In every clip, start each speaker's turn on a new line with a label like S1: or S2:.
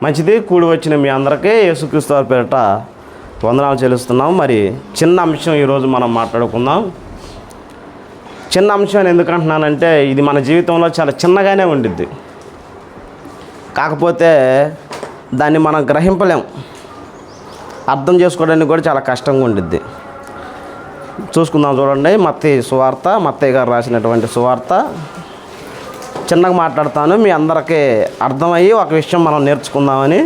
S1: మంచిది. కూడి వచ్చిన మీ అందరికీ యేసుక్రీస్తు వారి పేరిట వందనాలు చెల్లిస్తున్నాం. మరి చిన్న అంశం ఈరోజు మనం మాట్లాడుకుందాం. చిన్న అంశం అని ఎందుకు అంటున్నానంటే ఇది మన జీవితంలో చాలా చిన్నగానే ఉండిద్ది, కాకపోతే దాన్ని మనం గ్రహింపలేం, అర్థం చేసుకోవడానికి కూడా చాలా కష్టంగా ఉండిద్ది. చూసుకుందాం, చూడండి. మత్తయి సువార్త, మత్తయి గారు రాసినటువంటి సువార్త. చిన్నగా మాట్లాడతాను, మీ అందరికీ అర్థమయ్యి ఒక విషయం మనం నేర్చుకుందామని.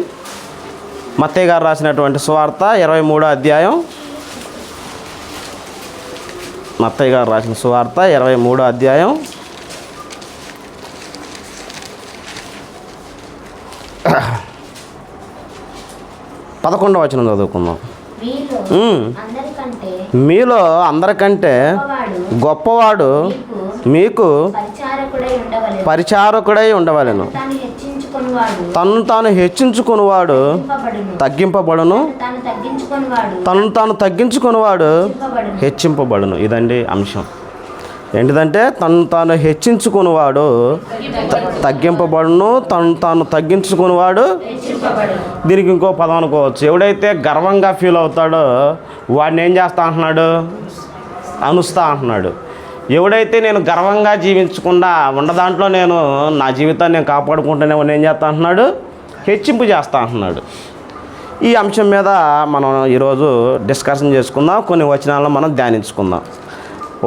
S1: మత్తయి గారు రాసినటువంటి సువార్త 23వ అధ్యాయం. మత్తయి గారు రాసిన సువార్త 23వ అధ్యాయం 11వ వచనం చదువుకుందాం. మీలో అందరికంటే గొప్పవాడు మీకు పరిచారకుడై ఉండవలెను. తను తాను హెచ్చించుకునివాడు తగ్గింపబడును, తను తాను తగ్గించుకునివాడు హెచ్చింపబడును. ఇదండి అంశం. ఏంటిదంటే తను తాను హెచ్చించుకునివాడు తగ్గింపబడును, తను తాను తగ్గించుకునివాడు. దీనికి ఇంకో పదం అనుకోవచ్చు. ఎవడైతే గర్వంగా ఫీల్ అవుతాడో వాడిని ఏం చేస్తా అంటున్నాడు? అనుస్తా అంటున్నాడు. ఎవడైతే నేను గర్వంగా జీవించకుండా ఉన్నదాంట్లో నేను నా జీవితాన్ని నేను కాపాడుకుంటూనే ఏం చేస్తా అంటున్నాడు? హెచ్చింపు చేస్తా అంటున్నాడు. ఈ అంశం మీద మనం ఈరోజు డిస్కషన్ చేసుకుందాం, కొన్ని వచనాలను మనం ధ్యానించుకుందాం.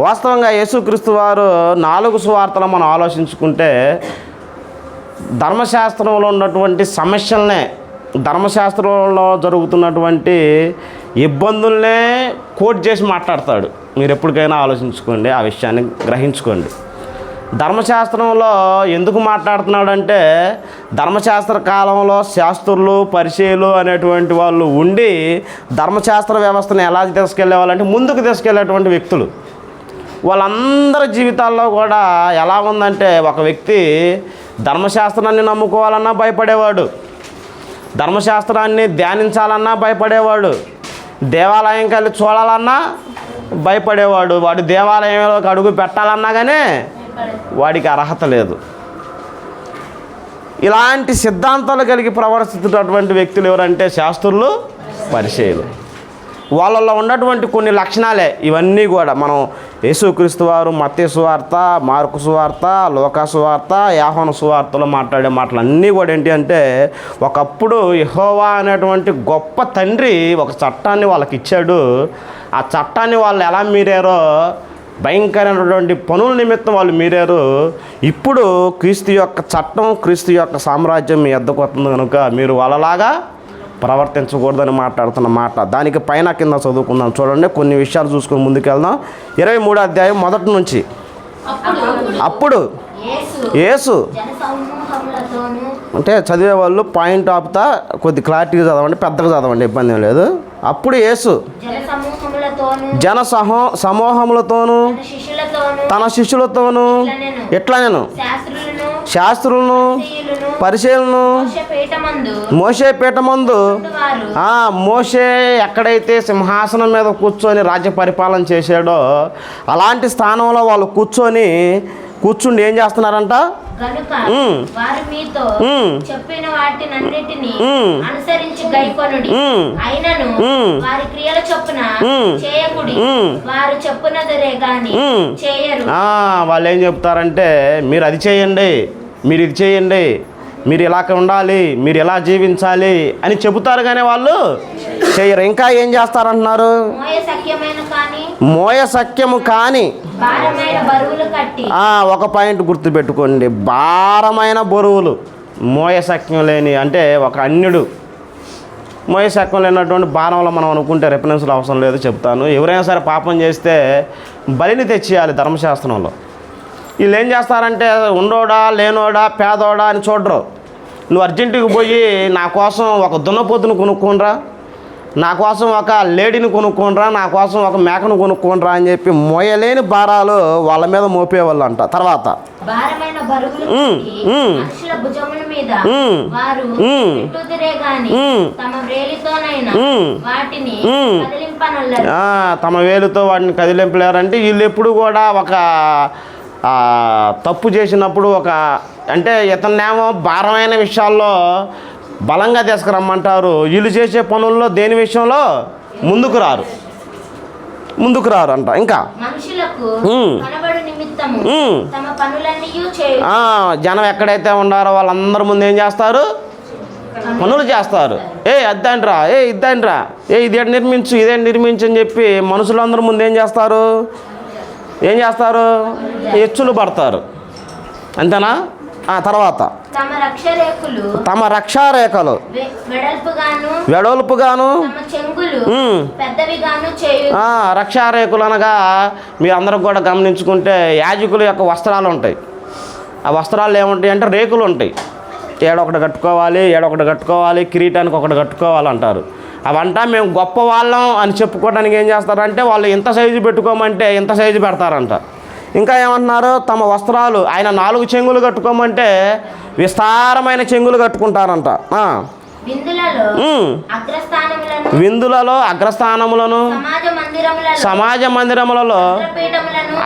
S1: వాస్తవంగా యేసుక్రీస్తు వారు 4 సువార్తలు మనం ఆలోచించుకుంటే ధర్మశాస్త్రంలో ఉన్నటువంటి సమస్యలనే, ధర్మశాస్త్రంలో జరుగుతున్నటువంటి ఇబ్బందులనే కోట్ చేసి మాట్లాడతాడు. మీరు ఎప్పటికైనా ఆలోచించుకోండి, ఆ విషయాన్ని గ్రహించుకోండి. ధర్మశాస్త్రంలో ఎందుకు మాట్లాడుతున్నాడంటే ధర్మశాస్త్ర కాలంలో శాస్త్రులు, పరిచయులు అనేటువంటి వాళ్ళు ఉండి ధర్మశాస్త్ర వ్యవస్థను ఎలా తీసుకెళ్ళేవాళ్ళంటే ముందుకు తీసుకెళ్ళేటువంటి వ్యక్తులు. వాళ్ళందరి జీవితాల్లో కూడా ఎలా ఉందంటే ఒక వ్యక్తి ధర్మశాస్త్రాన్ని నమ్ముకోవాలన్నా భయపడేవాడు, ధర్మశాస్త్రాన్ని ధ్యానించాలన్నా భయపడేవాడు, దేవాలయం కలిసి చూడాలన్నా భయపడేవాడు, వాడు దేవాలయంలోకి అడుగు పెట్టాలన్నా కానీ వాడికి అర్హత లేదు. ఇలాంటి సిద్ధాంతాలు కలిగి ప్రవర్తిస్తున్నటువంటి వ్యక్తులు ఎవరంటే శాస్త్రులు, పరిచయులు. వాళ్ళల్లో ఉన్నటువంటి కొన్ని లక్షణాలే ఇవన్నీ కూడా. మనం యేసుక్రీస్తు వారు మత్తయి సువార్త, మార్కు సువార్త, లూకా సువార్త, యోహాను సువార్తలో మాట్లాడే మాటలు అన్నీ కూడా ఏంటి అంటే ఒకప్పుడు యెహోవా అనేటువంటి గొప్ప తండ్రి ఒక చట్టాన్ని వాళ్ళకి ఇచ్చాడు. ఆ చట్టాన్ని వాళ్ళు ఎలా మీరారో, భయంకరమైనటువంటి పనుల నిమిత్తం వాళ్ళు మీరారు. ఇప్పుడు క్రీస్తు యొక్క చట్టం, క్రీస్తు యొక్క సామ్రాజ్యం మీ వద్దకు వస్తుంది కనుక మీరు వాళ్ళలాగా ప్రవర్తించకూడదని మాట్లాడుతున్న మాట. దానికి పైన కింద చదువుకుందాం. చూడండి, కొన్ని విషయాలు చూసుకొని ముందుకెళ్దాం. 23వ అధ్యాయం మొదటి నుంచి. అప్పుడు యేసు అంటే చదివే వాళ్ళు పాయింట్ ఆపుతా, కొద్ది క్లారిటీగా చదవండి, పెద్దగా చదవండి, ఇబ్బంది ఏం లేదు. అప్పుడు యేసు జన సమూహములతోనూ తన శిష్యులతోనూ ఇట్లా నేను శాస్త్రులను, పరిచయులను మోషే పీఠమందు మోషే ఎక్కడైతే సింహాసనం మీద కూర్చొని రాజ్య పరిపాలన చేశాడో అలాంటి స్థానంలో వాళ్ళు కూర్చుండి ఏం చేస్తున్నారంట?
S2: చెప్పిన వాటినన్నిటిని అనుసరించి గైకొనుడి, అయినను వారి క్రియల చొప్పున చేయకుడి, వారు చెప్పునదరే గాని చేయరు.
S1: వాళ్ళు ఏం చెప్తారంటే మీరు అది చేయండి, మీరు ఇది చేయండి, మీరు ఇలా ఉండాలి, మీరు ఎలా జీవించాలి అని చెబుతారు, కానీ వాళ్ళు చేయరు. ఇంకా ఏం చేస్తారంటున్నారు? మోయ సఖ్యము కానీ ఒక పాయింట్ గుర్తుపెట్టుకోండి, భారమైన బరువులు. మోయ సఖ్యం లేని అంటే ఒక అన్యుడు మోయ సఖ్యం లేనటువంటి భారంలో మనం అనుకుంటే రెఫరెన్స్లు అవసరం లేదు, చెప్తాను. ఎవరైనా సరే పాపం చేస్తే బలిని తెచ్చేయాలి ధర్మశాస్త్రంలో. వీళ్ళు ఏం చేస్తారంటే ఉండోడా, లేనోడా, పేదోడా అని చూడరు. నువ్వు అర్జెంటుకి పోయి నా కోసం ఒక దున్నపోతును కొనుక్కోనరా, నా కోసం ఒక లేడీని కొనుక్కోనరా, నా కోసం ఒక మేకను కొనుక్కోనరా అని చెప్పి మోయలేని భారాలు వాళ్ళ మీద మోపేవాళ్ళు అంట. తర్వాత తమ వేలుతో వాటిని కదిలింపలేరంటే వీళ్ళు ఎప్పుడు కూడా ఒక తప్పు చేసినప్పుడు ఒక అంటే ఇతన్నేమో భారమైన విషయాల్లో బలంగా తీసుకురమ్మంటారు. వీళ్ళు చేసే పనుల్లో దేని విషయంలో ముందుకు రారు అంట. ఇంకా
S2: మనుషులకు కనబడు నిమిత్తము తమ పనులన్నీయు చేయు.
S1: జనం ఎక్కడైతే ఉన్నారో వాళ్ళందరి ముందు ఏం చేస్తారు? పనులు చేస్తారు. అద్దండ్రా, ఇద్దండ్రా, ఇదే నిర్మించు అని చెప్పి మనుషులందరి ముందు ఏం చేస్తారు? ఎచ్చులు పడతారు. అంతేనా? తర్వాత తమ రక్షారేఖలు వెడల్పుగాను రక్షారేఖలు అనగా మీ అందరికి కూడా గమనించుకుంటే యాజకుల యొక్క వస్త్రాలు ఉంటాయి. ఆ వస్త్రాలు ఏముంటాయి అంటే రేకులు ఉంటాయి. ఏడొకటి కట్టుకోవాలి, కిరీటానికి ఒకటి కట్టుకోవాలంటారు. అవంటా మేము గొప్ప వాళ్ళం అని చెప్పుకోవడానికి ఏం చేస్తారంటే వాళ్ళు ఇంత సైజు పెట్టుకోమంటే ఇంత సైజు పెడతారంట. ఇంకా ఏమంటున్నారు? తమ వస్త్రాలు ఆయన 4 చెంగులు కట్టుకోమంటే విస్తారమైన చెంగులు కట్టుకుంటారంట. విందులలో అగ్రస్థానములను, సమాజ మందిరములలో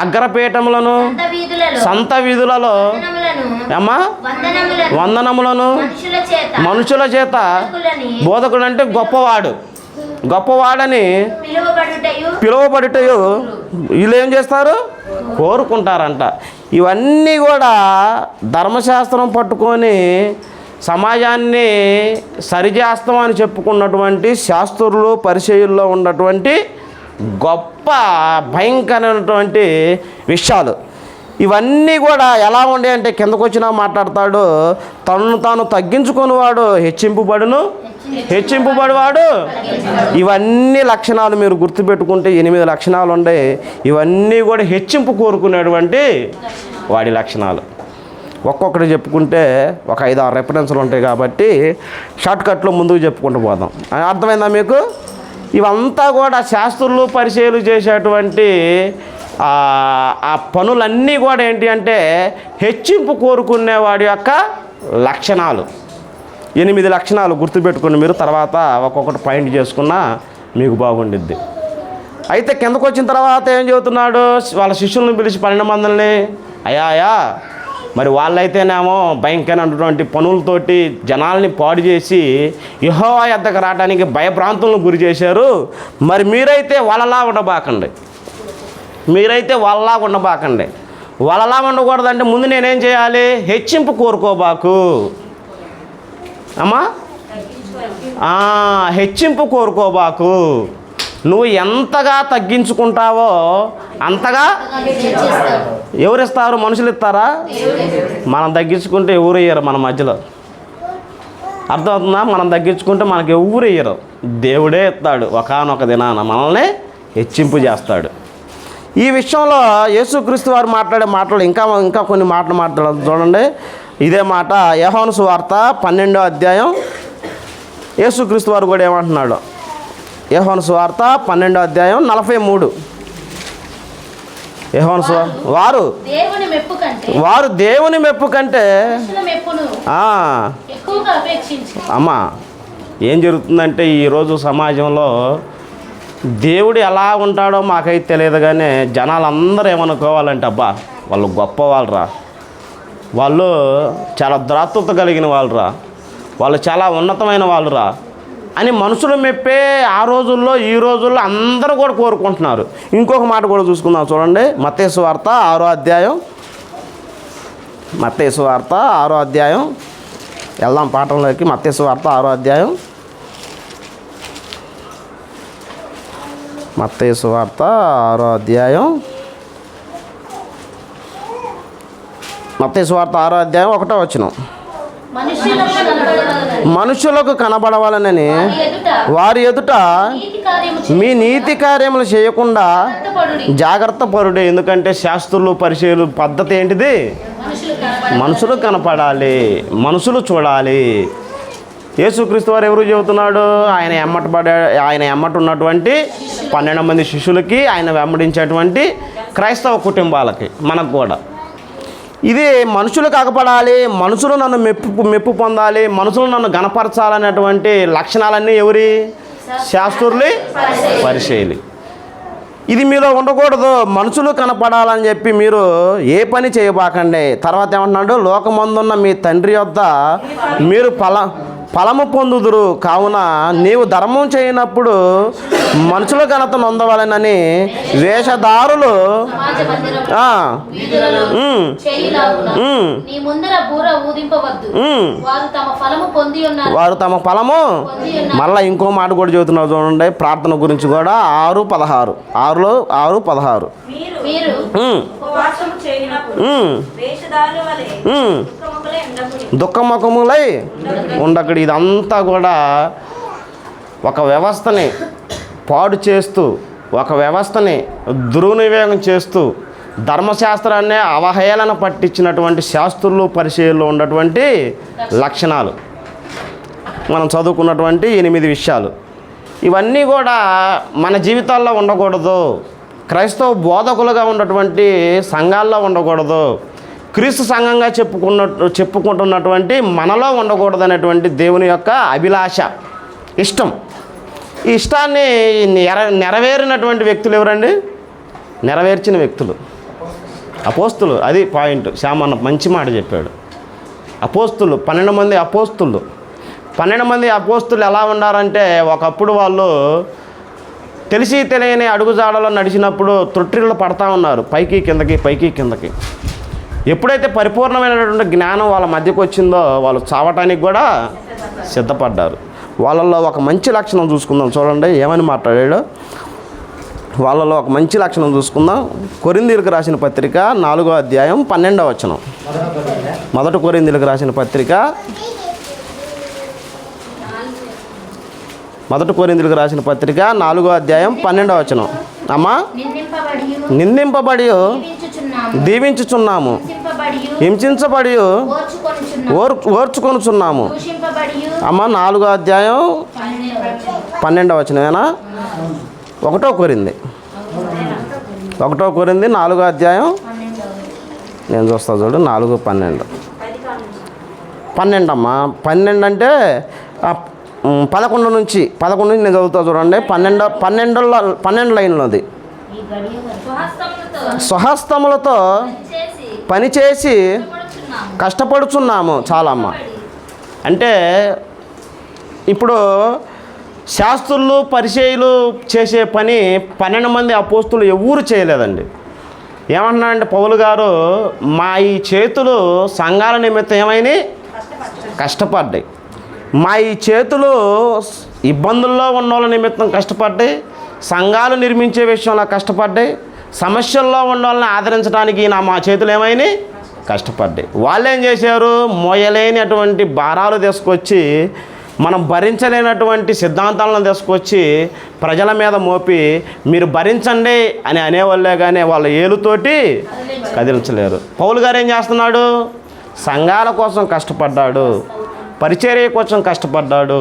S1: అగ్రపీఠములను, సంత వీధులలో వందనములను మనుషుల చేత బోధకుడు అంటే గొప్పవాడని పిలువబడుటయు వీళ్ళు ఏం చేస్తారు? కోరుకుంటారంట. ఇవన్నీ కూడా ధర్మశాస్త్రం పట్టుకొని సమాజాన్ని సరిచేస్తామని చెప్పుకున్నటువంటి శాస్త్రులు పరిచయుల్లో ఉన్నటువంటి గొప్ప భయంకరమైనటువంటి విషయాలు. ఇవన్నీ కూడా ఎలా ఉండే అంటే కిందకు వచ్చినా మాట్లాడతాడు. తనను తాను తగ్గించుకునేవాడు హెచ్చింపుబడివాడు. ఇవన్నీ లక్షణాలు మీరు గుర్తుపెట్టుకుంటే 8 లక్షణాలు ఉన్నాయి. ఇవన్నీ కూడా హెచ్చింపు కోరుకునేటువంటి వాడి లక్షణాలు. ఒక్కొక్కటి చెప్పుకుంటే ఒక 5-6 రెఫరెన్స్లు ఉంటాయి కాబట్టి షార్ట్కట్లో ముందుకు చెప్పుకుంటూ పోదాం. అర్థమైందా మీకు? ఇవంతా కూడా శాస్త్రులు పరిచయాలు చేసేటువంటి ఆ పనులన్నీ కూడా ఏంటి అంటే హెచ్చింపు కోరుకునేవాడి యొక్క లక్షణాలు. 8 లక్షణాలు గుర్తుపెట్టుకుని మీరు తర్వాత ఒక్కొక్కటి పాయింట్ చేసుకున్నా మీకు బాగుండిద్ది. అయితే కిందకు వచ్చిన తర్వాత ఏం చెబుతున్నాడు? వాళ్ళ శిష్యులను పిలిచి 12 మందిని, అయ్యా మరి వాళ్ళైతేనేమో భయంకరమైనటువంటి పనులతోటి జనాల్ని పాడు చేసి యెహోవా యొద్దకు రావడానికి భయభ్రాంతులను గురి చేశారు. మరి మీరైతే వాళ్ళలా ఉండబాకండి. వాళ్ళలా ఉండకూడదంటే ముందు నేనేం చేయాలి? హెచ్చింపు కోరుకోబాకు అమ్మా. హెచ్చింపు కోరుకోబాకు. నువ్వు ఎంతగా తగ్గించుకుంటావో అంతగా ఎవరిస్తారు? మనుషులు ఇస్తారా? మనం తగ్గించుకుంటే ఎవరు ఇయ్యరు మన మధ్యలో. అర్థమవుతుందా? మనం తగ్గించుకుంటే మనకు ఎవరు ఇయ్యరు. దేవుడే ఇస్తాడు. ఒకానొక దినాన మనల్ని హెచ్చింపు చేస్తాడు. ఈ విషయంలో యేసుక్రీస్తు వారు మాట్లాడే మాటలు ఇంకా కొన్ని మాట్లాడాలి చూడండి. ఇదే మాట యోహాను సువార్త 12వ అధ్యాయం. యేసుక్రీస్తు వారు కూడా ఏమంటున్నాడు? యోహాను సువార్త 12వ అధ్యాయం 43. యోహాను సువార్త వారు దేవుని మెప్పు కంటే అమ్మా ఏం జరుగుతుందంటే ఈరోజు సమాజంలో దేవుడు ఎలా ఉంటాడో మాకైతే తెలియదు, కానీ జనాలందరూ ఏమనుకోవాలంటే అబ్బా వాళ్ళు గొప్ప వాళ్ళరా, వాళ్ళు చాలా ద్రాత్వత కలిగిన వాళ్ళరా, వాళ్ళు చాలా ఉన్నతమైన వాళ్ళరా అని మనుషులు మెప్పే ఆ రోజుల్లో ఈ రోజుల్లో అందరూ కూడా కోరుకుంటున్నారు. ఇంకొక మాట కూడా చూసుకుందాం చూడండి. మత్తయి సువార్త 6వ అధ్యాయం. వెళ్దాం పాఠంలోకి. మత్తయి సువార్త 6వ అధ్యాయం. మత్తయి సువార్త 6వ అధ్యాయం. మత్తయి సువార్త 6వ అధ్యాయం 1వ వచనం. మనుషులకు కనబడవాలనని వారి ఎదుట మీ నీతి కార్యములు చేయకుండా జాగ్రత్త పరుడే. ఎందుకంటే శాస్త్రులు పరిచయులు పద్ధతి ఏంటిది? మనుషులు కనపడాలి, మనుషులు చూడాలి. యేసుక్రీస్తు వారు ఎవరు చెబుతున్నాడు? ఆయన ఎమ్మట ఉన్నటువంటి 12 మంది శిష్యులకి, ఆయన వెంబడించేటువంటి క్రైస్తవ కుటుంబాలకి, మనకు కూడా ఇది మనుషులు కాకపడాలి, మనుషులు నన్ను మెప్పు పొందాలి, మనుషులు నన్ను గణపరచాలనేటువంటి లక్షణాలన్నీ ఎవరి? శాస్త్రులే, పరిచయులు. ఇది మీలో ఉండకూడదు. మనుషులు కనపడాలని చెప్పి మీరు ఏ పని చేయబాకండి. తర్వాత ఏమంటున్నాడు? లోకమందున్న మీ తండ్రి యొద్ద మీరు ఫలము పొందుదురు. కావున నీవు ధర్మం చేయనప్పుడు మనుషుల ఘనత నొందవలెనని వేషధారులు
S2: సమాజ మందిరములో,
S1: ఆ,
S2: వీధులలో చేయులాగున నీ ముందర బూర ఊదింపవద్దు. వారు తమ ఫలము పొంది ఉన్నారు.
S1: వారు తమ ఫలము మళ్ళీ ఇంకో మాట కూడా చెబుతున్నారు చూడండి, ప్రార్థన గురించి కూడా 6:16 6:16
S2: మీరు
S3: ఉపవాసము చేయనప్పుడు వేషధారుల వలె దుఃఖముఖులై ఉండకుడి.
S1: దుఃఖముఖములై ఉండకడి. ఇదంతా కూడా ఒక వ్యవస్థని పాడు చేస్తూ, ఒక వ్యవస్థని దుర్వినియోగం చేస్తూ, ధర్మశాస్త్రాన్ని అవహేళన పట్టించినటువంటి శాస్త్రులు పరిచయంలో ఉన్నటువంటి లక్షణాలు మనం చదువుకున్నటువంటి 8 విషయాలు. ఇవన్నీ కూడా మన జీవితాల్లో ఉండకూడదు. క్రైస్తవ బోధకులుగా ఉన్నటువంటి సంఘాల్లో ఉండకూడదు. క్రీస్తు సంఘంగా చెప్పుకుంటున్నటువంటి మనలో ఉండకూడదు అనేటువంటి దేవుని యొక్క అభిలాష, ఇష్టం. ఈ ఇష్టాన్ని నెరవేరినటువంటి వ్యక్తులు ఎవరండి? నెరవేర్చిన వ్యక్తులు అపోస్తులు. అది పాయింట్. శ్యామన్న మంచి మాట చెప్పాడు. అపోస్తులు 12 మంది అపోస్తులు. 12 మంది అపోస్తులు ఎలా ఉన్నారంటే, ఒకప్పుడు వాళ్ళు తెలిసి తెలియని అడుగుజాడలో నడిచినప్పుడు తొట్టిళ్ళు పడతా ఉన్నారు, పైకి కిందకి పైకి కిందకి. ఎప్పుడైతే పరిపూర్ణమైనటువంటి జ్ఞానం వాళ్ళ మధ్యకు వచ్చిందో వాళ్ళు చావటానికి కూడా సిద్ధపడ్డారు. వాళ్ళల్లో ఒక మంచి లక్షణం చూసుకుందాం. చూడండి ఏమని మాట్లాడాడు. వాళ్ళలో ఒక మంచి లక్షణం చూసుకుందాం. కొరింథీయులకు రాసిన పత్రిక 4వ అధ్యాయం 12వ వచనం. మొదటి కొరింథీయులకు రాసిన పత్రిక 4వ అధ్యాయం 12వ వచనం. అమ్మా, నిందింపబడి దీవించుచున్నాము, హింసించబడి ఓర్చుకొనుచున్నాము. అమ్మ 4వ అధ్యాయం 12వ వచనమేనా? 1వ కొరింథీ 4వ అధ్యాయం నేను చూస్తా చూడు. 4:12 అమ్మా. 12 అంటే 11 నుంచి నేను చదువుతా చూడండి. 12 లైన్లోది. స్వహస్తములతో పనిచేసి కష్టపడుచున్నాము. చాలా అమ్మ. అంటే ఇప్పుడు శాస్త్రులు పరిచయులు చేసే పని 12 మంది అపోస్తులు ఎవరు చేయలేదండి. ఏమంటున్నాడంటే పౌలు గారు, మా ఈ చేతులు సంఘాల నిమిత్తం ఏమైనాయి? కష్టపడ్డాయి. మా ఈ చేతులు ఇబ్బందుల్లో ఉన్న వాళ్ళ నిమిత్తం కష్టపడ్డాయి, సంఘాలు నిర్మించే విషయంలో కష్టపడ్డాయి, సమస్యల్లో ఉన్న వాళ్ళని ఆదరించడానికి మా చేతులు ఏమైనాయి? కష్టపడ్డాయి. వాళ్ళు ఏం చేశారు? మోయలేనటువంటి భారాలు తీసుకొచ్చి, మనం భరించలేనటువంటి సిద్ధాంతాలను తీసుకొచ్చి ప్రజల మీద మోపి మీరు భరించండి అని అనేవాళ్ళే కానీ వాళ్ళ ఏలుతోటి కదిలించలేరు. పౌలు గారు ఏం చేస్తున్నాడు? సంఘాల కోసం కష్టపడ్డాడు, పరిచర్య కోసం కష్టపడ్డాడు,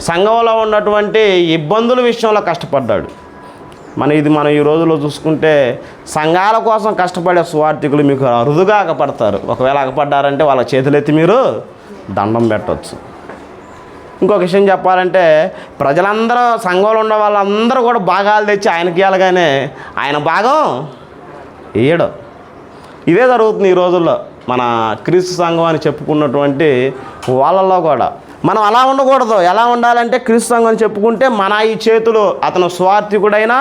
S1: సంఘంలో ఉన్నటువంటి ఇబ్బందుల విషయంలో కష్టపడ్డాడు. మనం ఈ రోజుల్లో చూసుకుంటే సంఘాల కోసం కష్టపడే సువార్థికులు మీకు అరుదుగా అగపడతారు. ఒకవేళ అగపడ్డారంటే వాళ్ళ చేతులెత్తి మీరు దండం పెట్టవచ్చు. ఇంకొక విషయం చెప్పాలంటే, ప్రజలందరూ సంఘంలో ఉన్న వాళ్ళందరూ కూడా భాగాలు తెచ్చి ఆయనకి ఇవ్వాలిగానే ఆయన భాగం ఇయ్యడు. ఇదే జరుగుతుంది ఈ రోజుల్లో మన క్రీస్తు సంఘం అని చెప్పుకున్నటువంటి వాళ్ళల్లో కూడా. మనం అలా ఉండకూడదు. ఎలా ఉండాలంటే, క్రీస్తు సంఘం అని చెప్పుకుంటే మన ఈ చేతులు, అతను స్వార్థికుడైనా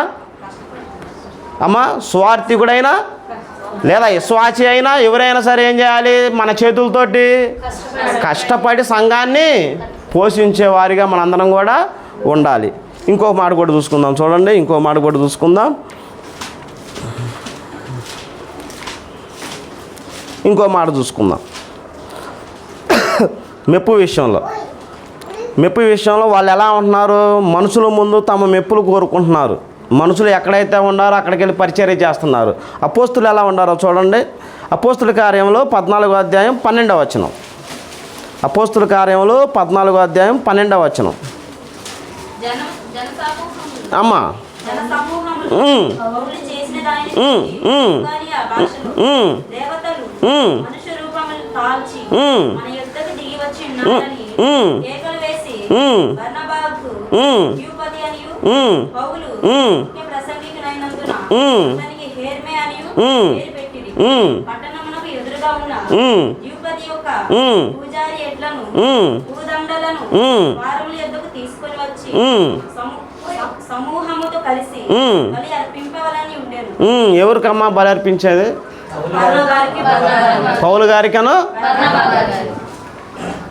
S1: లేదా విశ్వాసి అయినా ఎవరైనా సరే ఏం చేయాలి? మన చేతులతోటి కష్టపడి సంఘాన్ని పోషించే వారిగా మనందరం కూడా ఉండాలి. ఇంకో మాట కూడా చూసుకుందాం. చూడండి, ఇంకో మాట కూడా చూసుకుందాం. మెప్పు విషయంలో వాళ్ళు ఎలా ఉంటున్నారు? మనుషుల ముందు తమ మెప్పులు కోరుకుంటున్నారు. మనుషులు ఎక్కడైతే ఉన్నారో అక్కడికి వెళ్ళి పరిచర్య చేస్తున్నారు. అపోస్తులు ఎలా ఉన్నారో చూడండి. అపోస్తుల కార్యంలో 14వ అధ్యాయం 12వ వచనం. అపోస్తుల కార్యంలో 14వ అధ్యాయం 12వ వచనం. అమ్మా,
S3: పట్టణమునకు ఎదురుగా ఉన్న ద్యూపది యొక్క
S1: ఉమ్,
S3: పూజారి ఎడ్లను
S1: ఉమ్,
S3: భూదండలను
S1: ఉమ్,
S3: వారముల యొద్దకు తీసుకొని వచ్చి
S1: ఉమ్,
S3: సమూహముతో కలిసి
S1: ఉమ్,
S3: బలి అర్పింపవలని ఉండెను.
S1: ఎవరికమ్మా బలి అర్పించేది?
S3: పరలోకానికి
S1: పౌలు గారికను.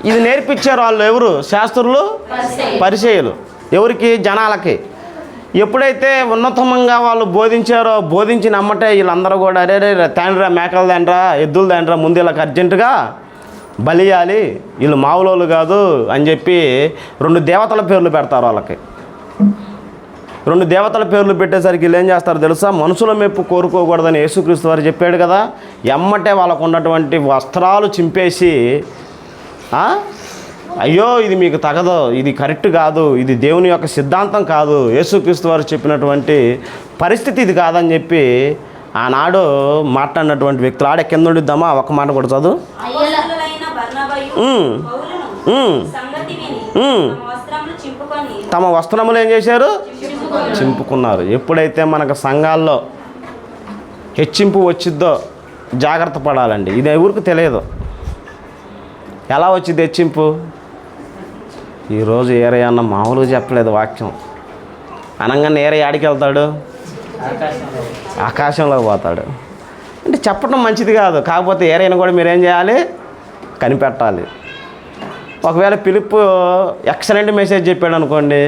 S1: ఇది నేర్పించారు వాళ్ళు ఎవరు? శాస్త్రులు, పరిచయులు. ఎవరికి? జనాలకి. ఎప్పుడైతే ఉన్నతమంగా వాళ్ళు బోధించారో, బోధించి నమ్మటే వీళ్ళందరూ కూడా అరే రే తండ్రా మేకలు తండ్రా ఎద్దులు తండ్రా ముందు వీళ్ళకి అర్జెంటుగా బలియాలి, వీళ్ళు మావులోళ్ళు కాదు అని చెప్పి 2 దేవతల పేర్లు పెడతారు వాళ్ళకి. 2 దేవతల పేర్లు పెట్టేసరికి వీళ్ళు ఏం చేస్తారు తెలుసా? మనుషుల మెప్పు కోరుకోకూడదని యేసుక్రీస్తు వారు చెప్పాడు కదా. ఎమ్మటే వాళ్ళకు ఉన్నటువంటి వస్త్రాలు చింపేసి అయ్యో ఇది మీకు తగదు, ఇది కరెక్ట్ కాదు, ఇది దేవుని యొక్క సిద్ధాంతం కాదు, యేసుక్రీస్తు వారు చెప్పినటువంటి పరిస్థితి ఇది కాదని చెప్పి ఆనాడు మాట్లాడినటువంటి వ్యక్తులు. ఆడే కింద ఉండిద్దామా ఒక మాట కూడా చదువు.
S3: అపోస్తలులైన బర్నబాయు
S1: ఉమ్,
S3: పౌలును
S1: ఉమ్,
S3: సంగతి విని
S1: ఉమ్.
S3: తమ వస్త్రములు చింపుకొని
S1: తమ వస్త్రములు ఏం చేశారు? చింపుకున్నారు. ఎప్పుడైతే మనకు సంఘాల్లో హెచ్చింపు వచ్చిద్దో జాగ్రత్త పడాలండి. ఇది ఎవరికి తెలియదు. ఎలా వచ్చింది హెచ్చింపు? ఈరోజు ఏరయ్య అన్న మామూలుగా చెప్పలేదు వాక్యం అనగానే ఏరయ్య ఆడికి వెళ్తాడు, ఆకాశంలోకి పోతాడు. అంటే చెప్పడం మంచిది కాదు. కాకపోతే ఏరైనా కూడా మీరేం చేయాలి? కనిపెట్టాలి. ఒకవేళ పిలుపు ఎక్సలెంట్ మెసేజ్ చెప్పాడు అనుకోండి,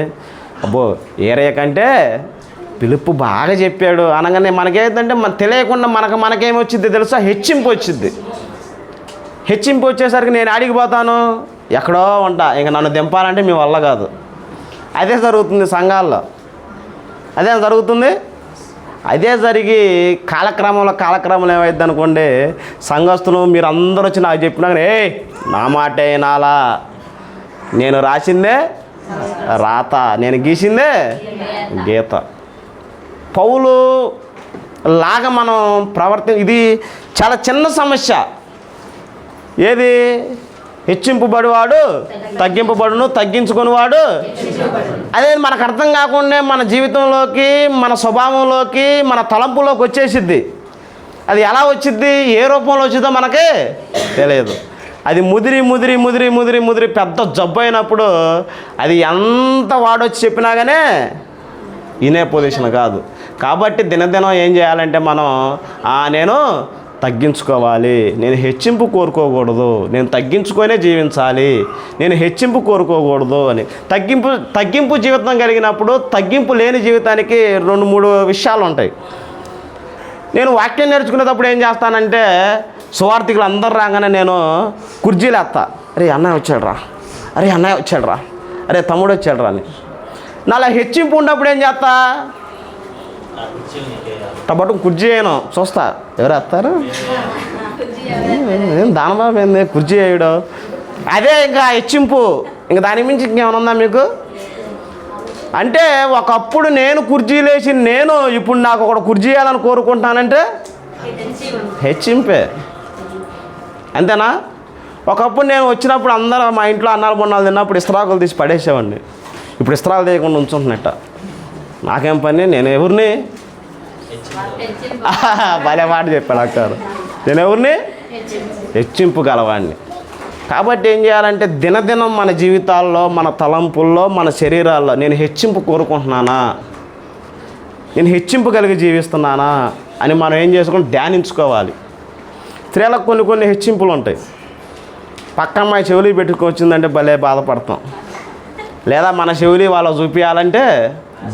S1: అబ్బో ఏరయ్య కంటే పిలుపు బాగా చెప్పాడు అనగానే మనకేంటంటే మన తెలియకుండా మనకేమొచ్చింది తెలుసా? హెచ్చింపు వచ్చింది. హెచ్చింపు వచ్చేసరికి నేను ఆడిగిపోతాను, ఎక్కడో ఉంటా, ఇంక నన్ను దింపాలంటే మీ వల్ల కాదు. అదే జరుగుతుంది సంఘాల్లో. అదే జరుగుతుంది. అదే జరిగి కాలక్రమంలో ఏమైంది అనుకోండి, సంఘస్థులు మీరు అందరూ వచ్చి నాకు చెప్పినాక నా మాటే నాలా, నేను రాసిందే రాత, నేను గీసిందే గీత. పౌలు లాగా మనం ఇది చాలా చిన్న సమస్య. ఏది? హెచ్చింపబడివాడు తగ్గింపబడును, తగ్గించుకునేవాడు. అదే మనకు అర్థం కాకుండా మన జీవితంలోకి, మన స్వభావంలోకి, మన తలంపులోకి వచ్చేసిద్ది. అది ఎలా వచ్చిద్ది, ఏ రూపంలో వచ్చిందో మనకే తెలియదు. అది ముదిరి పెద్ద జబ్బు అయినప్పుడు అది ఎంత వాడొచ్చి చెప్పినా కానీ వినే పొజిషన్ కాదు. కాబట్టి దినదినం ఏం చేయాలంటే మనం నేను తగ్గించుకోవాలి, నేను హెచ్చింపు కోరుకోకూడదు, నేను తగ్గించుకొనే జీవించాలి, నేను హెచ్చింపు కోరుకోకూడదు అని. తగ్గింపు జీవితం కలిగినప్పుడు తగ్గింపు లేని జీవితానికి 2-3 విషయాలు ఉంటాయి. నేను వాక్యం నేర్చుకునేటప్పుడు ఏం చేస్తానంటే, సువార్థికులు అందరు రాగానే నేను కుర్జీలు వేస్తా. అరే అన్నయ్య వచ్చాడు రా, అరే తమ్ముడు వచ్చాడు రా అని. నాలా హెచ్చింపు ఉన్నప్పుడు ఏం చేస్తా? టబట్టు కుర్జీ వేయను, చూస్తా ఎవరు వేస్తారు, ఏం దానబాబు ఏంది కుర్జీ వేయడు. అదే ఇంకా హెచ్చింపు. ఇంకా దాని మించి ఇంకేమైనా ఉందా మీకు? అంటే ఒకప్పుడు నేను కుర్జీలేసి ఇప్పుడు నాకు ఒకడు కుర్జీ వేయాలని కోరుకుంటున్నానంటే హెచ్చింపే. అంతేనా? ఒకప్పుడు నేను వచ్చినప్పుడు అందరూ మా ఇంట్లో అన్నాలు బొన్నాలు తిన్నప్పుడు ఇస్త్రాకులు తీసి పడేసేవాడిని. ఇప్పుడు ఇస్త్రాలు తీయకుండా ఉంచుంటున్నట్ట. నాకేం పని? నేను ఎవరిని? భలే మాట చెప్పాడు అక్కారు. నేను ఎవరిని? హెచ్చింపు గలవాడిని. కాబట్టి ఏం చేయాలంటే దినదినం మన జీవితాల్లో, మన తలంపుల్లో, మన శరీరాల్లో నేను హెచ్చింపు కోరుకుంటున్నానా, నేను హెచ్చింపు కలిగి జీవిస్తున్నానా అని మనం ఏం చేసుకుని ధ్యానించుకోవాలి. స్త్రీలకు కొన్ని హెచ్చింపులు ఉంటాయి. పక్క అమ్మాయి చెవులి పెట్టుకొచ్చిందంటే భలే బాధపడతాం. లేదా మన చెవులి వాళ్ళకు చూపించాలంటే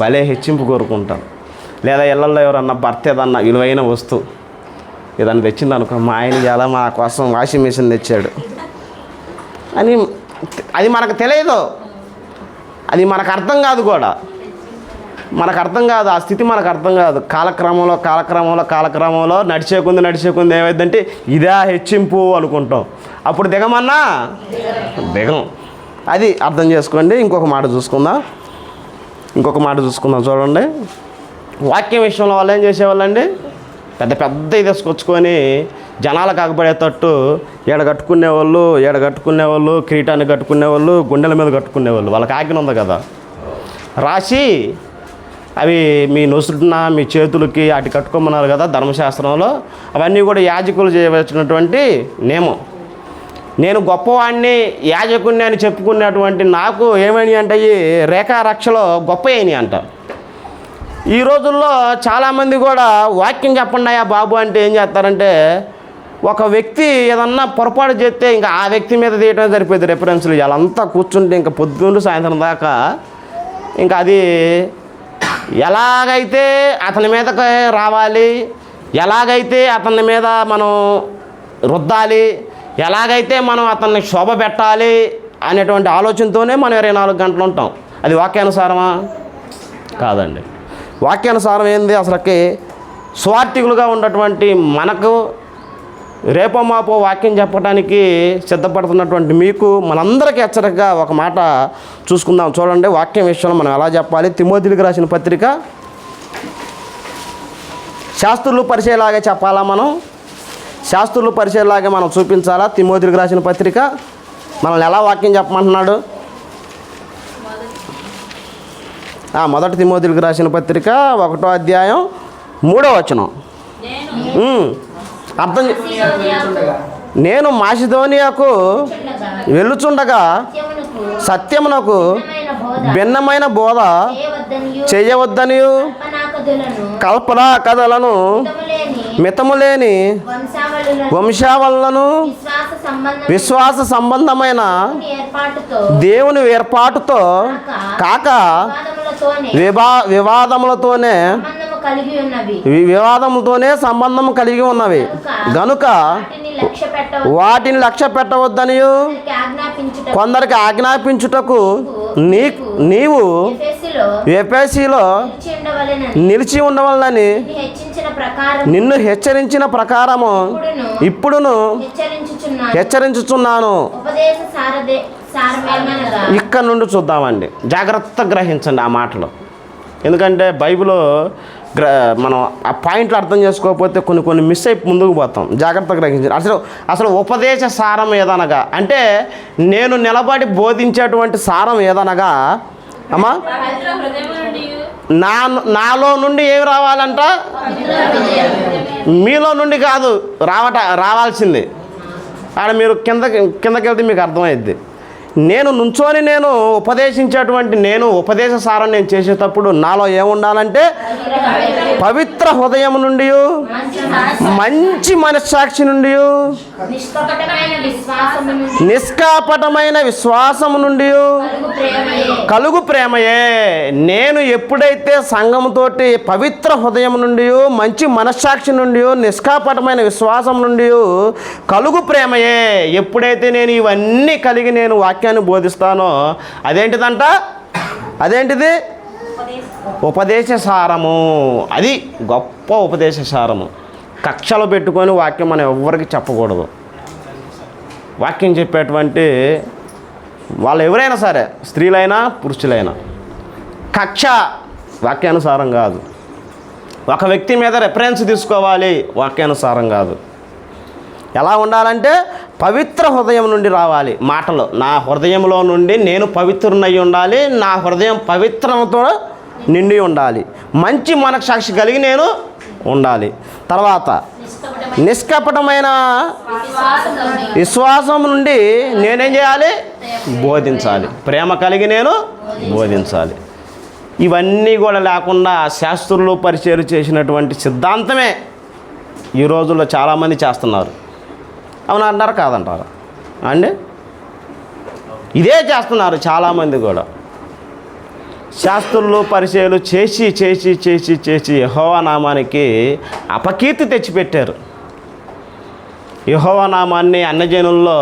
S1: భలే హెచ్చింపు కోరుకుంటాం. లేదా ఇళ్ళల్లో ఎవరన్నా భర్త ఏదన్నా విలువైన వస్తువు ఏదన్నా తెచ్చింది అనుకో, మా ఆయన చాలా మా కోసం వాషింగ్ మిషన్ తెచ్చాడు అని. అది మనకు తెలియదు, అది మనకు అర్థం కాదు కూడా. మనకు అర్థం కాదు, ఆ స్థితి మనకు అర్థం కాదు. కాలక్రమంలో నడిచే కొంది ఏమైందంటే ఇదే హెచ్చింపు అనుకుంటాం. అప్పుడు దిగమన్నా దిగం. అది అర్థం చేసుకోండి. ఇంకొక మాట చూసుకుందాం చూడండి. వాక్యం విషయంలో వాళ్ళు ఏం చేసేవాళ్ళండి, పెద్ద ఇది తీసుకొచ్చుకొని జనాలు కాకపడేటట్టు ఏడ కట్టుకునేవాళ్ళు, కిరీటాన్ని కట్టుకునేవాళ్ళు, గుండెల మీద కట్టుకునేవాళ్ళు. వాళ్ళకి ఆజ్ఞ ఉంది కదా, రాసి అవి మీ నొసుటిన మీ చేతులకి అటు కట్టుకోమన్నారు కదా ధర్మశాస్త్రంలో. అవన్నీ కూడా యాజకులు చేయవలసినటువంటి నియమం. నేను గొప్పవాడిని యాజకుడిని అని చెప్పుకున్నటువంటి నాకు ఏమని అంటే ఈ రేఖారక్షలో గొప్ప అయినాయి అంట. ఈ రోజుల్లో చాలామంది కూడా వాక్యం చెప్పండి అయ్యా బాబు అంటే ఏం చేస్తారంటే, ఒక వ్యక్తి ఏదన్నా పొరపాటు చేస్తే ఇంకా ఆ వ్యక్తి మీద తీయటమే సరిపోయింది రెఫరెన్స్లు. వాళ్ళంతా కూర్చుంటే ఇంకా పొద్దున్న సాయంత్రం దాకా ఇంకా అది ఎలాగైతే అతని మీదకి రావాలి, ఎలాగైతే అతని మీద మనం రుద్దాలి, ఎలాగైతే మనం అతన్ని శోభ పెట్టాలి అనేటువంటి ఆలోచనతోనే మనం 24 గంటలు ఉంటాం. అది వాక్యానుసారమా? కాదండి. వాక్యానుసారం ఏంది అసలుకి? స్వార్థికులుగా ఉన్నటువంటి మనకు రేపో మాపో వాక్యం చెప్పడానికి సిద్ధపడుతున్నటువంటి మీకు మనందరికీ హెచ్చరికగా ఒక మాట చూసుకుందాం. చూడండి వాక్యం విషయంలో మనం ఎలా చెప్పాలి. తిమోతికి రాసిన పత్రిక శాస్త్రులు పరిచయలాగే చెప్పాలా? మనం శాస్త్రులు పరిచయలాగే మనం చూపించాలా? తిమోతికి రాసిన పత్రిక మనల్ని ఎలా వాక్యం చెప్పమంటున్నాడు? మొదటి తిమోతికి రాసిన పత్రిక 1వ అధ్యాయం 3వ వచనం. అర్థం నేను మాసిదోనియాకు వెళ్ళుచుండగా సత్యమునకు భిన్నమైన బోధ చేయవద్దనియు కల్పనా కథలను మితములేని వంశావళులను విశ్వాస సంబంధమైన దేవుని ఏర్పాటుతో కాక వివాదములతోనే సంబంధం కలిగి ఉన్నవి గనుక వాటిని లక్ష్య పెట్టవద్దనియు కొందరికి ఆజ్ఞాపించుటకు నీవు ఎఫెసీలో నిలిచి ఉండవలనని నిన్ను హెచ్చరించిన ప్రకారము ఇప్పుడును హెచ్చరించుచున్నాను. ఇక్కడ నుండి చూద్దామండి, జాగ్రత్తగా గ్రహించండి ఆ మాటలు. ఎందుకంటే బైబిల్ మనం ఆ పాయింట్లు అర్థం చేసుకోకపోతే కొన్ని మిస్ అయి ముందుకు పోతాం. జాగ్రత్తగా గ్రహించండి. అసలు ఉపదేశ సారం ఏదనగా అంటే నేను నిలబడి బోధించేటువంటి సారం ఏదనగా అమ్మా నాలో నుండి ఏమి రావాలంట? మీలో నుండి కాదు రావాల్సింది. ఆడ మీరు కిందకి వెళ్తే మీకు అర్థమైద్ది. నేను నుంచొని నేను ఉపదేశించేటువంటి ఉపదేశ సారం నేను చేసేటప్పుడు నాలో ఏముండాలంటే పవిత్ర హృదయం నుండి, మంచి మనస్సాక్షి నుండి, నిష్కపటమైన విశ్వాసము నుండి కలుగు ప్రేమయే. నేను ఎప్పుడైతే సంఘముతోటి పవిత్ర హృదయం నుండి, మంచి మనస్సాక్షి నుండి, నిష్కపటమైన విశ్వాసం నుండి కలుగు ప్రేమయే, ఎప్పుడైతే నేను ఇవన్నీ కలిగి నేను వాక్యాన్ని బోధిస్తానో అదేంటిదంట? అదేంటిది? ఉపదేశ సారము. అది గొప్ప ఉపదేశ సారము. కక్షలు పెట్టుకొని వాక్యం మనం ఎవరికి చెప్పకూడదు. వాక్యం చెప్పేటువంటి వాళ్ళు ఎవరైనా సరే, స్త్రీలైనా పురుషులైనా, కక్ష వాక్యానుసారం కాదు. ఒక వ్యక్తి మీద రెఫరెన్స్ తీసుకోవాలి, వాక్యానుసారం కాదు. ఎలా ఉండాలంటే పవిత్ర హృదయం నుండి రావాలి మాటలు. నా హృదయంలో నుండి నేను పవిత్రునై ఉండాలి, నా హృదయం పవిత్రమతో నిండి ఉండాలి, మంచి మనస్సాక్షి కలిగి నేను ఉండాలి. తర్వాత నిష్కపటమైన విశ్వాసం నుండి నేనేం చేయాలి? బోధించాలి. ప్రేమ కలిగి నేను బోధించాలి. ఇవన్నీ కూడా లేకుండా శాస్త్రులు పరిచయం చేసినటువంటి సిద్ధాంతమే ఈ రోజుల్లో చాలామంది చేస్తున్నారు. అవునా అంటారా? కాదంటారా అండి? ఇదే చేస్తున్నారు చాలామంది కూడా. శాస్త్రులు పరిచయాలు చేసి చేసి చేసి చేసి యెహోవా నామానికి అపకీర్తి తెచ్చిపెట్టారు. యెహోవా నామాన్ని అన్యజనుల్లో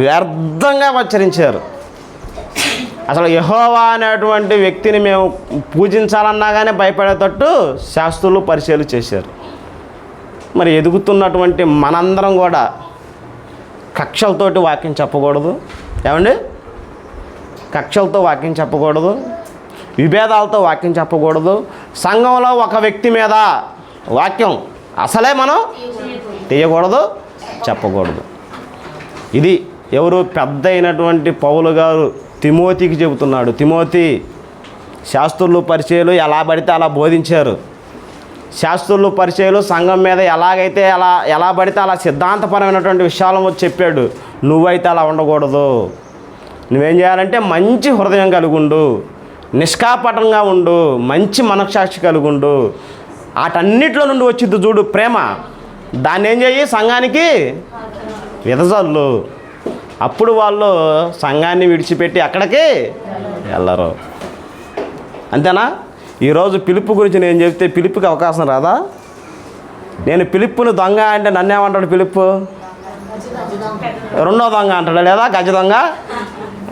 S1: వ్యర్థంగా ఉచ్చరించారు. అసలు యెహోవా అనేటువంటి వ్యక్తిని మేము పూజించాలన్నా కానీ భయపడేటట్టు శాస్త్రులు పరిచయాలు చేశారు. మరి ఎదుగుతున్నటువంటి మనందరం కూడా కక్షలతోటి వాక్యం చెప్పకూడదు. ఏమండి? కక్షలతో వాక్యం చెప్పకూడదు, విభేదాలతో వాక్యం చెప్పకూడదు. సంఘంలో ఒక వ్యక్తి మీద వాక్యం అసలే మనం తీయకూడదు, చెప్పకూడదు. ఇది ఎవరు? పెద్ద అయినటువంటి పౌలు గారు తిమోతికి చెబుతున్నాడు. తిమోతి, శాస్త్రులు పరిచయాలు ఎలా పడితే అలా బోధించారు. శాస్త్రులు పరిచయాలు సంఘం మీద ఎలా పడితే అలా సిద్ధాంతపరమైనటువంటి విషయాలు చెప్పాడు. నువ్వైతే అలా ఉండకూడదు. నువ్వేం చేయాలంటే మంచి హృదయం కలిగి ఉండు, నిష్కాపటంగా ఉండు, మంచి మనస్సాక్షి కలిగి ఉండు. వాటన్నిటిలో నుండి వచ్చింది చూడు ప్రేమ, దాన్ని ఏం చేయి సంఘానికి విదజల్లు. అప్పుడు వాళ్ళు సంఘాన్ని విడిచిపెట్టి అక్కడికి వెళ్ళరు. అంతేనా? ఈరోజు పిలుపు గురించి నేను చెప్తే పిలుపుకి అవకాశం రాదా? నేను పిలుపుని దొంగ అంటే నన్నేమంటాడు పిలుపు? రెండో దొంగ అంటాడు, లేదా గజ దొంగ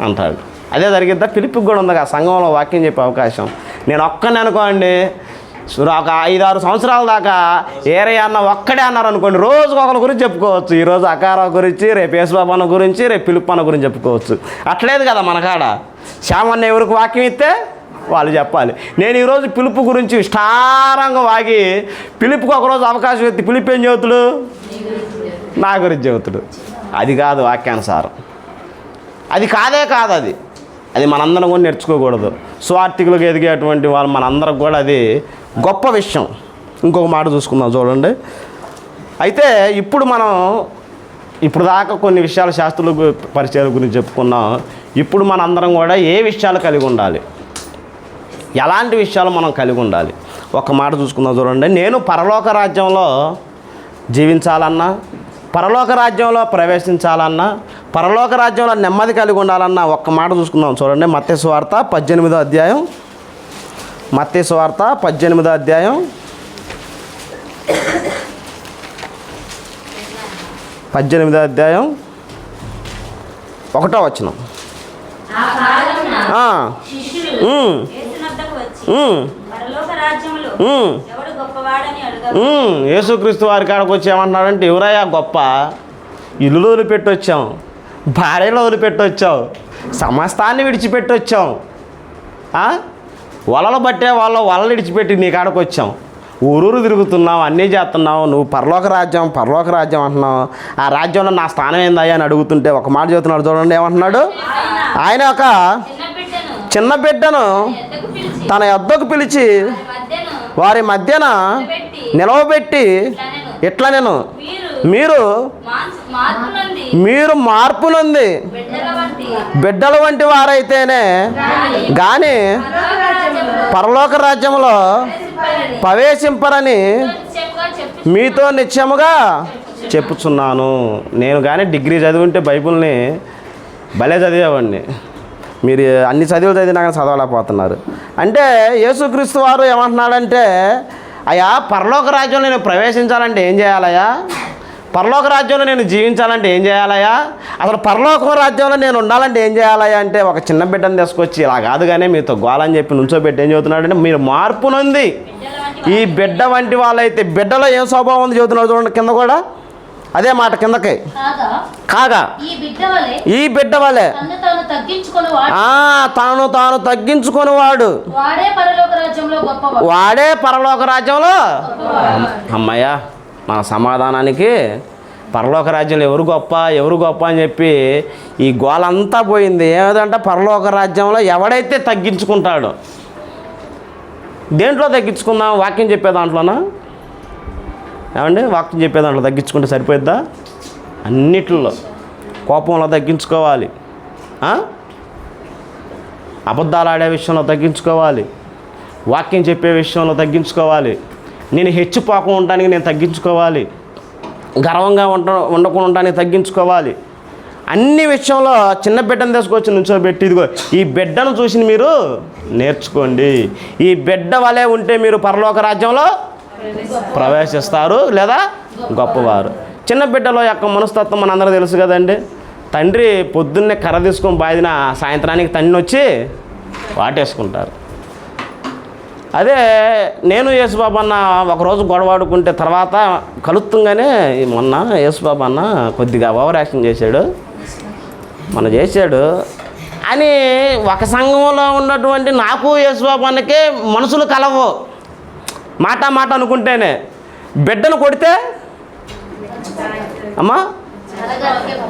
S1: అంటాడు. అదే జరిగిద్దా? పిలుపుకి కూడా ఉంది కదా సంఘంలో వాక్యం చెప్పే అవకాశం. నేను ఒక్కనే అనుకోండి, ఒక 5-6 సంవత్సరాల దాకా ఏరయ్య అన్న ఒక్కడే అన్నారు అనుకోండి, రోజుకు ఒకరి గురించి చెప్పుకోవచ్చు. ఈరోజు అకారావు గురించి, రేపు యేసుబాబు అన్న గురించి, రేపు పిలుపు అన్న గురించి చెప్పుకోవచ్చు. అట్లేదు కదా మనకాడ. శ్యామన్న ఎవరికి వాక్యం ఇస్తే వాళ్ళు చెప్పాలి. నేను ఈరోజు పిలుపు గురించి విస్తారంగా వాగి పిలుపుకి ఒకరోజు అవకాశం ఎత్తి పిలుపు ఏం చెబుతాడు? నా గురించి చెబుతాడు. అది కాదు వాక్యానుసారం. అది కాదే కాదు. అది మనందరం కూడా నేర్చుకోకూడదు. స్వార్థికులకు ఎదిగేటువంటి వాళ్ళు మనందరికి కూడా అది గొప్ప విషయం. ఇంకొక మాట చూసుకుందాం చూడండి. అయితే ఇప్పుడు దాకా కొన్ని విషయాలు శాస్త్రుల పరిచయాల గురించి చెప్పుకున్నాం. ఇప్పుడు మనందరం కూడా ఏ విషయాలు కలిగి ఉండాలి, ఎలాంటి విషయాలు మనం కలిగి ఉండాలి? ఒక మాట చూసుకుందాం చూడండి. నేను పరలోక రాజ్యంలో జీవించాలన్నా, పరలోక రాజ్యంలో ప్రవేశించాలన్నా, పరలోక రాజ్యంలో నెమ్మది కలిగి ఉండాలన్నా ఒక్క మాట చూసుకుందాం చూడండి. మత్తయి సువార్త 18వ అధ్యాయం. మత్తయి సువార్త 18వ అధ్యాయం 18వ అధ్యాయం 1వ వచనం.
S3: ఆ కాలమున
S1: ఆ,
S3: శిష్యులు యేసునొద్దకు వచ్చి పరలోక రాజ్యములో ఎవడు గొప్పవాడని అడుగగా
S1: యేసుక్రీస్తు వారి కాడకు వచ్చి ఏమంటున్నాడంటే, ఎవరయ్యా గొప్ప? ఇల్లులు వదిలిపెట్టి వచ్చాం, భార్యలు వదిలిపెట్టి వచ్చావు, సమస్తాన్ని విడిచిపెట్టి వచ్చాం, వలలు పట్టే వలలు విడిచిపెట్టి నీ కాడకు వచ్చాం, ఊరూరు తిరుగుతున్నావు, అన్నీ చేస్తున్నావు, నువ్వు పరలోక రాజ్యం అంటున్నావు. ఆ రాజ్యంలో నా స్థానం ఏందయ్యా అని అడుగుతుంటే ఒక మాట చెబుతున్నాడు చూడండి. ఏమంటున్నాడు? ఆయన ఒక చిన్న బిడ్డను తన యొద్దకు పిలిచి వారి మధ్యన నిలవబెట్టి ఇట్లా నేను మీరు మార్పు నొంది బిడ్డల వంటి వారైతేనే గాని పరలోక రాజ్యంలో ప్రవేశింపరని మీతో నిశ్చయముగా చెప్పుచున్నాను. నేను కానీ డిగ్రీ చదివింటే బైబిల్ని భలే చదివేవాడిని. మీరు అన్ని చదువులు చదివినా కానీ చదవలేకపోతున్నారు. అంటే యేసుక్రీస్తు వారు ఏమంటున్నాడంటే, అయ్యా పరలోక రాజ్యంలో నేను ప్రవేశించాలంటే ఏం చేయాలయ్యా? పరలోక రాజ్యంలో నేను జీవించాలంటే ఏం చేయాలయ్యా? అసలు పరలోక రాజ్యంలో నేను ఉండాలంటే ఏం చేయాలయ్యా అంటే, ఒక చిన్న బిడ్డను తీసుకొచ్చి ఇలా కాదు కానీ మీతో గోలని చెప్పి నుంచోబెట్టి ఏం చెబుతున్నాడంటే, మీరు మార్పు నొంది ఈ బిడ్డ వంటి వాళ్ళైతే. బిడ్డలో ఏం స్వభావం ఉంది చెబుతున్నాడు చూడండి కింద కూడా అదే మాట కిందకి. కాగా ఈ బిడ్డ వలె తాను తగ్గించుకొని వాడు వాడే పరలోక రాజ్యంలో. అమ్మయ్యా, మన సమాధానానికి పరలోక రాజ్యంలో ఎవరు గొప్ప అని చెప్పి ఈ గోలంతా పోయింది. ఏదంటే పరలోక రాజ్యంలో ఎవడైతే తగ్గించుకుంటాడో. దేంట్లో తగ్గించుకుందాం? వాక్యం చెప్పే దాంట్లోనా? ఏమండి, వాక్యం చెప్పే దాంట్లో తగ్గించుకుంటే సరిపోద్దా? అన్నిట్లో. కోపంలో తగ్గించుకోవాలి, అబద్ధాలు ఆడే విషయంలో తగ్గించుకోవాలి, వాక్యం చెప్పే విషయంలో తగ్గించుకోవాలి, నేను హెచ్చిపోకుండా ఉండడానికి నేను తగ్గించుకోవాలి, గర్వంగా ఉండకుండా ఉండడానికి తగ్గించుకోవాలి. అన్ని విషయంలో చిన్న బిడ్డను తీసుకొచ్చి నుంచోబెట్టి, ఇదిగో ఈ బిడ్డను చూసి మీరు నేర్చుకోండి, ఈ బిడ్డ వలె ఉంటే మీరు పరలోక రాజ్యంలో ప్రవేశిస్తారు లేదా గొప్పవారు. చిన్న బిడ్డలో యొక్క మనస్తత్వం మనందరూ తెలుసు కదండి. తండ్రి పొద్దున్నే కర్ర తీసుకొని బాదిన సాయంత్రానికి తండ్రిని వచ్చి వాటేసుకుంటారు. అదే నేను యేసుబాబు అన్న ఒకరోజు గొడవాడుకుంటే తర్వాత కలుస్తుంగానే మొన్న యేసుబాబు అన్న కొద్దిగా ఓవర్ యాక్షన్ చేశాడు అని ఒక సంఘంలో ఉన్నటువంటి నాకు యేసుబాబు అన్నకే మనసులు కలవు. మాట అనుకుంటేనే బిడ్డను కొడితే అమ్మా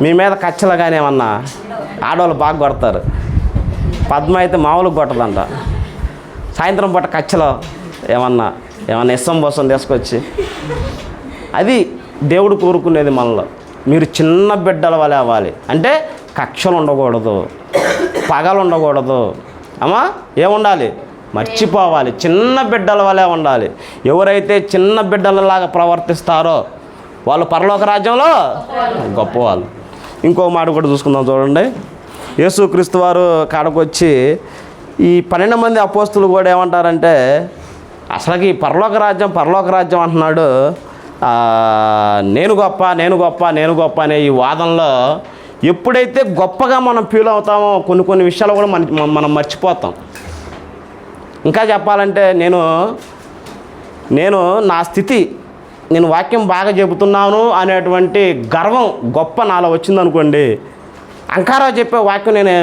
S1: మీ మీద కచ్చలుగానే ఏమన్నా ఆడవాళ్ళు బాగా కొడతారు. పద్మ అయితే మామూలుగా కొట్టదంట. సాయంత్రం పూట కచ్చలో ఏమన్నా ఇష్టం బోసం తీసుకొచ్చి, అది దేవుడు కోరుకునేది మనలో. మీరు చిన్న బిడ్డల వలె అవ్వాలి. అంటే కక్షలు ఉండకూడదు, పగలు ఉండకూడదు. అమ్మా ఏముండాలి? మర్చిపోవాలి, చిన్న బిడ్డల వలె ఉండాలి. ఎవరైతే చిన్న బిడ్డలలాగా ప్రవర్తిస్తారో వాళ్ళు పరలోక రాజ్యంలో గొప్పవాళ్ళు. ఇంకో మాట కూడా చూసుకుందాం చూడండి. యేసుక్రీస్తు వారు కాడకొచ్చి ఈ 12 మంది అపోస్తులు కూడా ఏమంటారంటే, అసలుకి పరలోక రాజ్యం అంటున్నాడు, నేను గొప్ప నేను గొప్ప నేను గొప్ప అనే ఈ వాదనలో ఎప్పుడైతే గొప్పగా మనం ఫీల్ అవుతామో కొన్ని విషయాలు కూడా మనం మర్చిపోతాం. ఇంకా చెప్పాలంటే నేను నా స్థితి, నేను వాక్యం బాగా చెబుతున్నాను అనేటువంటి గర్వం గొప్ప నాలో వచ్చిందనుకోండి, అంకారా చెప్పే వాక్యం నేను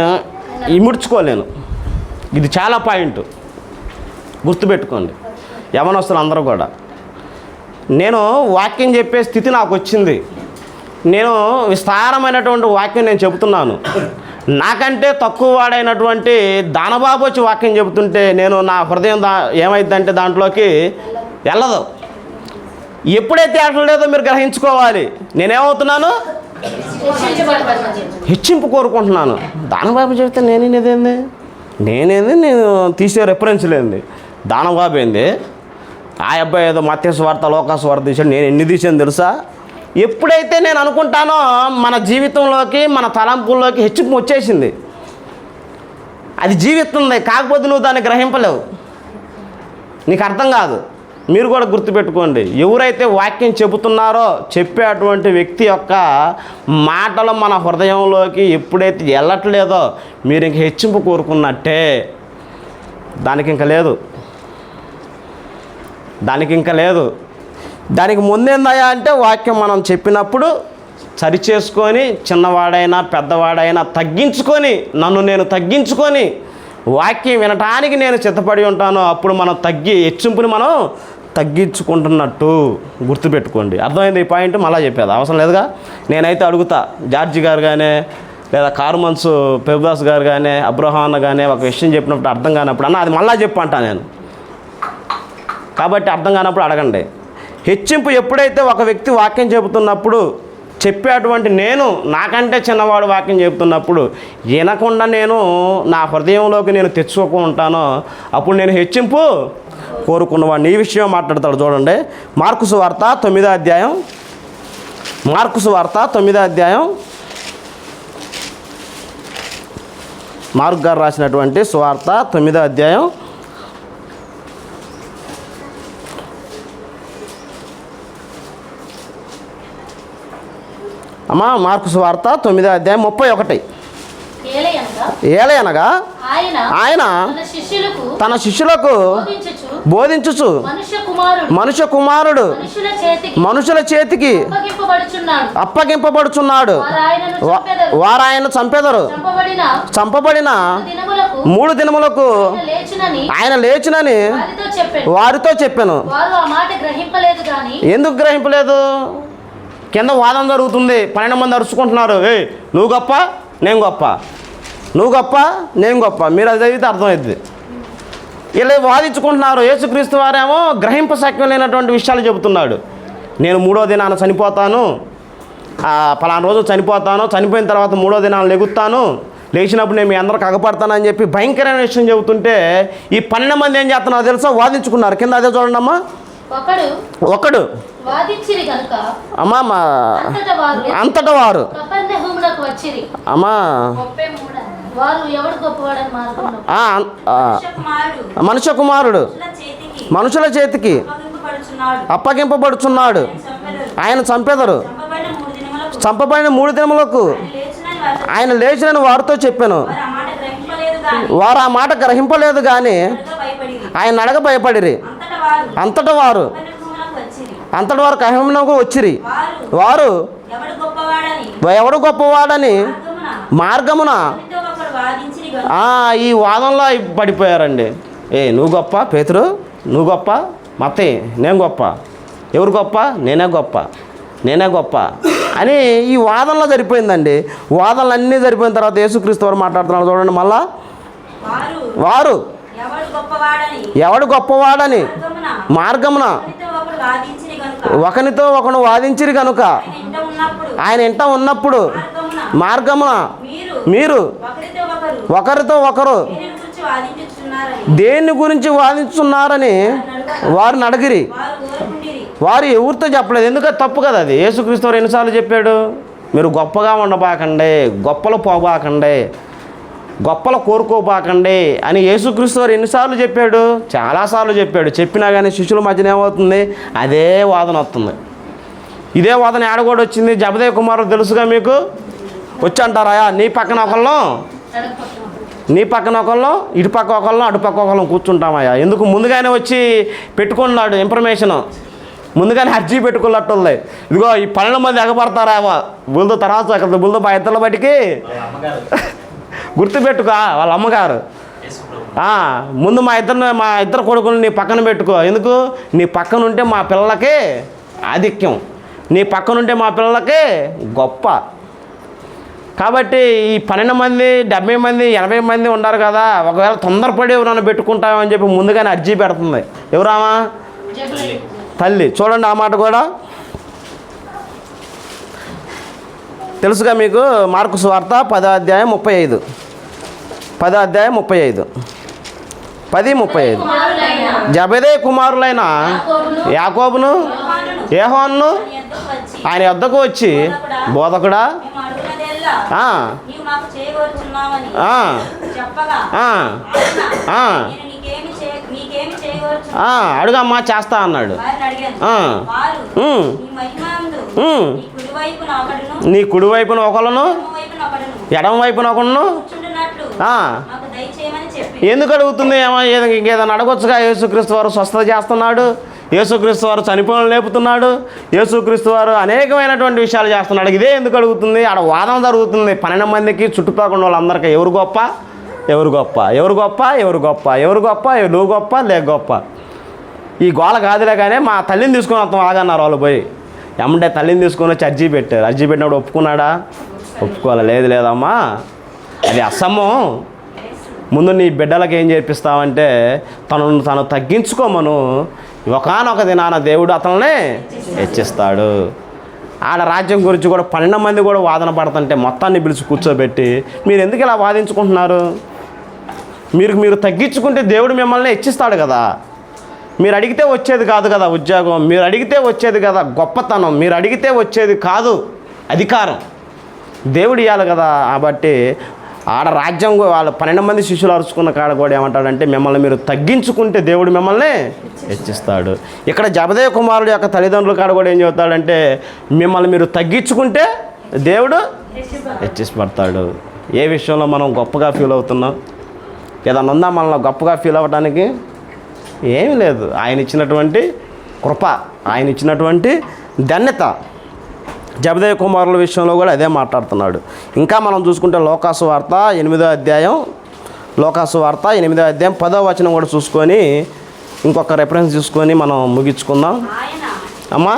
S1: ఇముడ్చుకోలేను. ఇది చాలా పాయింట్ గుర్తుపెట్టుకోండి యవనస్తులు అందరూ కూడా. నేను వాక్యం చెప్పే స్థితి నాకు వచ్చింది, నేను విస్తారమైనటువంటి వాక్యం నేను చెబుతున్నాను. నాకంటే తక్కువ వాడైనటువంటి దానబాబు వచ్చి వాక్యం చెబుతుంటే నేను నా హృదయం ఏమైందంటే దాంట్లోకి వెళ్ళదు. ఎప్పుడైతే వెళ్ళలేదో మీరు గ్రహించుకోవాలి. నేనేమవుతున్నాను? హెచ్చింపు కోరుకుంటున్నాను. దానబాబు చెబితే నేనేంది నేను తీసే రెఫరెన్స్ లేనిది. దానబాబు ఏంది, ఆ అబ్బాయి ఏదో మత్తయి సువార్త లోకా సువార్త తీసాడు, నేను ఎన్ని తీసాను తెలుసా? ఎప్పుడైతే నేను అనుకుంటానో మన జీవితంలోకి మన తలంపుల్లోకి హెచ్చింపు వచ్చేసింది. అది జీవిస్తుంది, కాకపోతే నువ్వు దాన్ని గ్రహింపలేవు, నీకు అర్థం కాదు. మీరు కూడా గుర్తుపెట్టుకోండి, ఎవరైతే వాక్యం చెబుతున్నారో చెప్పే అటువంటి వ్యక్తి యొక్క మాటలు మన హృదయంలోకి ఎప్పుడైతే వెళ్ళట్లేదో మీరు ఇంక హెచ్చింపు కోరుకున్నట్టే. దానికి ఇంకా లేదు. దానికి ముందేందయ్యా అంటే వాక్యం మనం చెప్పినప్పుడు సరిచేసుకొని, చిన్నవాడైనా పెద్దవాడైనా తగ్గించుకొని, నన్ను నేను తగ్గించుకొని వాక్యం వినటానికి నేను సిద్ధపడి ఉంటాను. అప్పుడు మనం హెచ్చింపుని మనం తగ్గించుకుంటున్నట్టు గుర్తుపెట్టుకోండి. అర్థమైంది ఈ పాయింట్? మళ్ళీ చెప్పేది అవసరం లేదుగా. నేనైతే అడుగుతా, జార్జి గారు కానీ లేదా కార్మన్స్ ప్రభుదాస్ గారు కానీ అబ్రహాన్ కానీ ఒక విషయం చెప్పినప్పుడు అర్థం కానప్పుడు అన్న అది మళ్ళీ చెప్పు అంటా నేను. కాబట్టి అర్థం కానప్పుడు అడగండి. హెచ్చింపు ఎప్పుడైతే ఒక వ్యక్తి వాక్యం చెబుతున్నప్పుడు చెప్పేటువంటి నేను నాకంటే చిన్నవాడు వాక్యం చెబుతున్నప్పుడు వినకుండా నేను నా హృదయంలోకి నేను తెచ్చుకుంటానో అప్పుడు నేను హెచ్చింపు కోరుకున్నవాడిని. ఈ విషయం మాట్లాడతాడు చూడండి. మార్కు సువార్త 9వ అధ్యాయం. మార్కు గారు రాసినటువంటి సువార్త 9వ అధ్యాయం అమ్మా. మార్కు సువార్త 9వ అధ్యాయం 31. ఏలయనగా ఆయన తన శిష్యులకు బోధించుచు మనుష్య కుమారుడు మనుషుల చేతికి అప్పగింపబడుచున్నాడు, వారు ఆయన చంపెదరు. చంపబడిన 3 దినములకు ఆయన లేచునని వారితో చెప్పాను. ఎందుకు గ్రహింపలేదు? కింద వాదన జరుగుతుంది, 12 మంది అరుచుకుంటున్నారు, నువ్వు గొప్ప నేను గొప్ప, నువ్వు గొప్ప నేను గొప్ప. మీరు అది చదివితే అర్థమవుతుంది. ఇలా వాదించుకుంటున్నారు. యేసుక్రీస్తు వారేమో గ్రహింపశక్యం లేనటువంటి విషయాలు చెబుతున్నాడు. నేను 3వ దినాన చనిపోతాను, పలానా రోజు చనిపోతాను, చనిపోయిన తర్వాత 3వ దినాన లెగుస్తాను, లేచినప్పుడు నేను మీ అందరికి అగపడతానని చెప్పి భయంకరమైన విషయం చెబుతుంటే ఈ 12 మంది ఏం చేస్తున్నారో తెలుసా? వాదించుకున్నారు. కింద అదే చూడండి అమ్మా. ఒకడు అమ్మా అంతటా వారు అమ్మా మనుష్య కుమారుడు మనుషుల చేతికి అప్పగింపబడుచున్నాడు, ఆయన చంపెదరు. చంపబడిన 3 దినములకు ఆయన లేచినని వారితో చెప్పాను. వారు ఆ మాట గ్రహింపలేదు కానీ ఆయన అడగ భయపడిరి. అంతటా వారు కహెమనకు వచ్చిరి. వారు ఎవడు గొప్పవాడని మార్గమున ఈ వాదంలో పడిపోయారండి. నువ్వు గొప్ప పేతురు, నువ్వు గొప్ప మత్తయి, నేను గొప్ప, ఎవరు గొప్ప? నేనే గొప్ప అని ఈ వాదనలో సరిపోయిందండి. వాదనలు అన్నీ సరిపోయిన తర్వాత యేసుక్రీస్తు వారు మాట్లాడుతున్నారు చూడండి. మళ్ళా వారు ఎవడు గొప్పవాడని మార్గమున ఒకనితో ఒకడు వాదించిరి కనుక ఆయన ఇంట ఉన్నప్పుడు మార్గమున మీరు ఒకరితో ఒకరు దేని గురించి వాదించున్నారని వారిని అడిగిరి. వారు ఎవరితో చెప్పలేదు, ఎందుకంటే తప్పు కదా అది. యేసుక్రీస్తు వారు ఎన్నిసార్లు చెప్పాడు, మీరు గొప్పగా ఉండబాకండి, గొప్పలు పోబాకండి, గొప్పలు కోరుకోబాకండి అని యేసుక్రీస్తు వారు ఎన్నిసార్లు చెప్పాడు, చాలాసార్లు చెప్పాడు. చెప్పినా కానీ శిష్యుల మధ్యన ఏమవుతుంది, అదే వాదన వస్తుంది. ఇదే వాదన ఆడ కూడా వచ్చింది. జబదేవ కుమారుడు తెలుసుగా మీకు, వచ్చి అంటారా నీ పక్కన ఒకళ్ళం నీ పక్కన ఒకళ్ళం ఇటు పక్క ఒకళ్ళం అటు పక్క ఒకళ్ళం కూర్చుంటామయ్యా. ఎందుకు ముందుగానే వచ్చి పెట్టుకున్నాడు ఇన్ఫర్మేషన్, ముందుగానే అర్జీ పెట్టుకున్నట్టుంది. ఇదిగో ఈ 12 మంది ఎగబడతారా బుల్దు తర్వాత అక్కడ బుల్దు మా ఇద్దరు బయటికి గుర్తుపెట్టుకో వాళ్ళ అమ్మగారు. ముందు మా ఇద్దరు కొడుకుని నీ పక్కన పెట్టుకో. ఎందుకు, నీ పక్కన ఉంటే మా పిల్లలకి ఆధిక్యం, నీ పక్కన ఉంటే మా పిల్లలకి గొప్ప. కాబట్టి ఈ 12 మంది 70 మంది 80 మంది ఉన్నారు కదా, ఒకవేళ తొందరపడి ఎవరైనా పెట్టుకుంటామని చెప్పి ముందుగానే అర్జీ పెడుతుంది. ఎవరామా, తల్లి. చూడండి ఆ మాట కూడా తెలుసుగా మీకు. మార్కు సువార్త 10వ అధ్యాయం 35, 10వ అధ్యాయం 35, 10:35. జబదేయ కుమారులైన యాకోబును యోహానును ఆయన వద్దకు వచ్చి, బోధకుడా అడుగమ్మా చేస్తా అన్నాడు. నీ కుడి వైపున ఒకళ్ళను ఎడమ వైపున ఒకళ్ళను ఎందుకు అడుగుతుంది? ఇంకేదైనా అడగొచ్చుగా. యేసుక్రీస్తు వారు స్వస్థత చేస్తున్నాడు, యేసుక్రీస్తు వారు చనిపోయిన లేపుతున్నాడు, యేసుక్రీస్తు వారు అనేకమైనటువంటి విషయాలు చేస్తున్నాడు. ఇదే ఎందుకు అడుగుతుంది? ఆడ వాదన జరుగుతుంది 12 మందికి, చుట్టుపక్కల వాళ్ళందరికీ. ఎవరు గొప్ప, ఎవరు గొప్ప, ఎవరు గొప్ప, ఎవరు గొప్ప, ఎవరు గొప్ప, నువ్వు గొప్ప లేక గొప్ప. ఈ గోల కాదులే కానీ మా తల్లిని తీసుకొని వస్తాం ఆగన్నారు వాళ్ళు పోయి. ఎమ్మంటే తల్లిని తీసుకొని వచ్చి అర్జీ పెట్టారు. అర్జీ పెట్టినప్పుడు ఒప్పుకున్నాడా? ఒప్పుకోవాలి. లేదు లేదమ్మా అది అసమ్మం. ముందు నీ బిడ్డలకు ఏం చేపిస్తావంటే తను తగ్గించుకోమను, ఒకానొక దినాన దేవుడు అతనిని హెచ్చిస్తాడు. ఆడ రాజ్యం గురించి కూడా 12 మంది కూడా వాదన పడుతుంటే మొత్తాన్ని పిలిచి కూర్చోబెట్టి, మీరు ఎందుకు ఇలా వాదించుకుంటున్నారు? మీరు తగ్గించుకుంటే దేవుడు మిమ్మల్ని హెచ్చిస్తాడు కదా. మీరు అడిగితే వచ్చేది కాదు కదా ఉద్యోగం, మీరు అడిగితే వచ్చేది కదా గొప్పతనం, మీరు అడిగితే వచ్చేది కాదు అధికారం, దేవుడు ఇవ్వాలి కదా. కాబట్టి ఆడ రాజ్యం వాళ్ళ 12 మంది శిష్యులు అరుచుకున్న కాడ కూడా ఏమంటాడంటే, మిమ్మల్ని మీరు తగ్గించుకుంటే దేవుడు మిమ్మల్ని హెచ్చిస్తాడు. ఇక్కడ జబదేయ కుమారుడు యొక్క తల్లిదండ్రుల కాడ కూడా ఏం చెబుతాడంటే, మిమ్మల్ని మీరు తగ్గించుకుంటే దేవుడు హెచ్చిపడతాడు. ఏ విషయంలో మనం గొప్పగా ఫీల్ అవుతున్నాం? ఏదన్నా ఉందా మనల్ని గొప్పగా ఫీల్ అవ్వడానికి? ఏమీ లేదు. ఆయన ఇచ్చినటువంటి కృప, ఆయన ఇచ్చినటువంటి ధన్యత. జబదేయ కుమారుల విషయంలో కూడా అదే మాట్లాడుతున్నాడు. ఇంకా మనం చూసుకుంటే లోకాసు వార్త 8వ అధ్యాయం, లోకాసు వార్త 8వ అధ్యాయం 10వ వచనం కూడా చూసుకొని ఇంకొక రెఫరెన్స్ చూసుకొని మనం ముగించుకుందాం అమ్మా.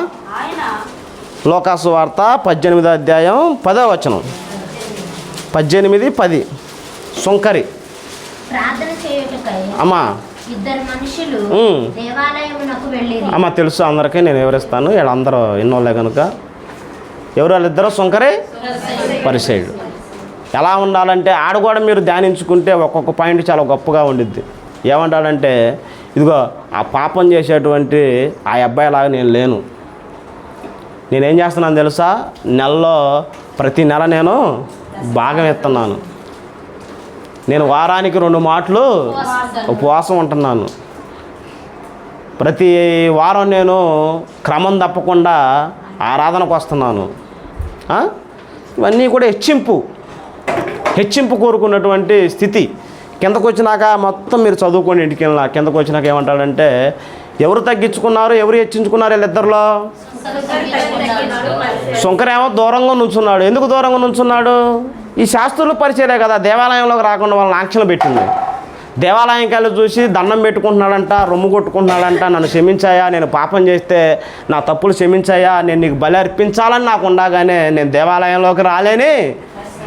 S1: లోకాసు వార్త 18వ అధ్యాయం 10వ వచనం, 18, 10. సుంకరి
S2: ప్రార్థన చేయుటకై
S1: అమ్మా
S2: ఇద్దరు మనుషులు దేవాలయమునకు వెళ్ళిరి.
S1: అమ్మ తెలుసు అందరికీ, నేను వివరిస్తాను. వీళ్ళందరూ ఎన్నోళ్ళే కనుక. ఎవరు వాళ్ళిద్దరూ? సుంకరి, పరిసయ్యుడు. ఎలా ఉండాలంటే ఆడ కూడా మీరు ధ్యానించుకుంటే ఒక్కొక్క పాయింట్ చాలా గొప్పగా ఉండిద్ది. ఏమంటాడంటే, ఇదిగో ఆ పాపం చేసేటువంటి ఆ అబ్బాయిలాగా నేను లేను. నేనేం చేస్తున్నాను తెలుసా? నెలలో ప్రతి నెల నేను భాగం ఎత్తున్నాను. నేను వారానికి 2 మాటలు ఉపవాసం ఉంటున్నాను. ప్రతి వారం నేను క్రమం తప్పకుండా ఆరాధనకు వస్తున్నాను. ఇవన్నీ కూడా హెచ్చింపు కోరుకున్నటువంటి స్థితి. కిందకు వచ్చినాక మొత్తం మీరు చదువుకోండి ఇంటికి వెళ్ళినా. కిందకు వచ్చినాక ఏమంటాడంటే, ఎవరు తగ్గించుకున్నారు, ఎవరు హెచ్చించుకున్నారు? వీళ్ళిద్దరిలో సుంకరేమో దూరంగా నుంచున్నాడు. ఎందుకు దూరంగా నుంచున్నాడు? ఈ శాస్త్రులు పరిచయలే కదా దేవాలయంలోకి రాకుండా వాళ్ళని ఆంక్షలు పెట్టింది. దేవాలయం కళ్ళు చూసి దండం పెట్టుకుంటున్నాడంట, రొమ్ము కొట్టుకుంటున్నాడంట. నన్ను క్షమించాయా, నేను పాపం చేస్తే నా తప్పులు క్షమించాయా, నేను నీకు బలి అర్పించాలని నాకు ఉండగానే నేను దేవాలయంలోకి రాలేని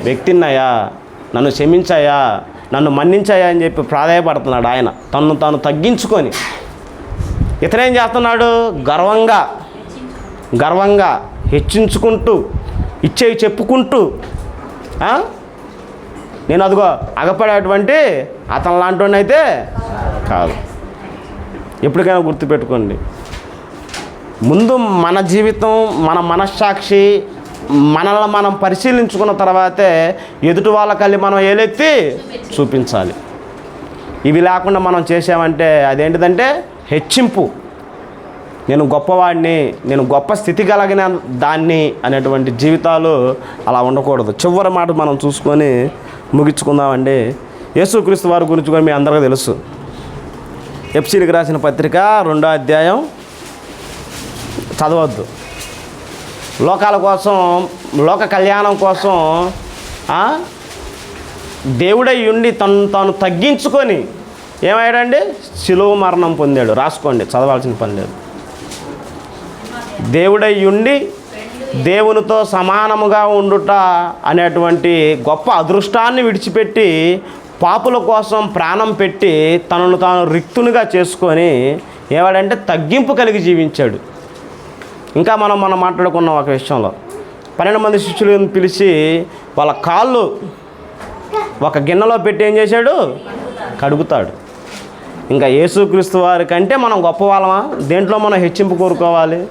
S1: వ్యక్తిన్నయ్యా, నన్ను క్షమించాయా, నన్ను మన్నించాయా అని చెప్పి ప్రాధాయపడుతున్నాడు ఆయన. తను తగ్గించుకొని. ఇతనేం చేస్తున్నాడు? గర్వంగా గర్వంగా హెచ్చించుకుంటూ ఇచ్చేవి చెప్పుకుంటూ నేను అదిగో అగపడేటువంటి అతను లాంటి అయితే కాదు. ఎప్పటికైనా గుర్తుపెట్టుకోండి, ముందు మన జీవితం, మన మనస్సాక్షి, మనల్ని మనం పరిశీలించుకున్న తర్వాతే ఎదుటి వాళ్ళకల్లి మనం ఏలెత్తి చూపించాలి. ఇవి లేకుండా మనం చేసామంటే అదేంటిదంటే హెచ్చింపు. నేను గొప్పవాడిని, నేను గొప్ప స్థితి కలిగిన దాన్ని అనేటువంటి జీవితాలు అలా ఉండకూడదు. చివరి మాట మనం చూసుకొని ముగించుకుందామండి. యేసుక్రీస్తు వారి గురించి కూడా మీ అందరికీ తెలుసు. ఎఫ్సీలకు రాసిన పత్రిక 2వ అధ్యాయం చదవద్దు. లోకాల కోసం, లోక కళ్యాణం కోసం దేవుడై ఉండి తాను తగ్గించుకొని ఏమయ్యాడండి? శిలువ మరణం పొందాడు. రాసుకోండి, చదవాల్సిన పని లేదు. దేవుడై ఉండి దేవునితో సమానముగా ఉండుట అనేటువంటి గొప్ప అదృష్టాన్ని విడిచిపెట్టి పాపుల కోసం ప్రాణం పెట్టి తనను తాను రిక్తునిగా చేసుకొని ఏవాడంటే తగ్గింపు కలిగి జీవించాడు. ఇంకా మనం మాట్లాడుకున్నాం ఒక విషయంలో, 12 మంది శిష్యులను పిలిచి వాళ్ళ కాళ్ళు ఒక గిన్నెలో పెట్టి ఏం చేశాడు? కడుగుతాడు. ఇంకా యేసుక్రీస్తు వారి కంటే మనం గొప్ప వాళ్ళమా? దేంట్లో మనం హెచ్చింపు కోరుకోవాలి?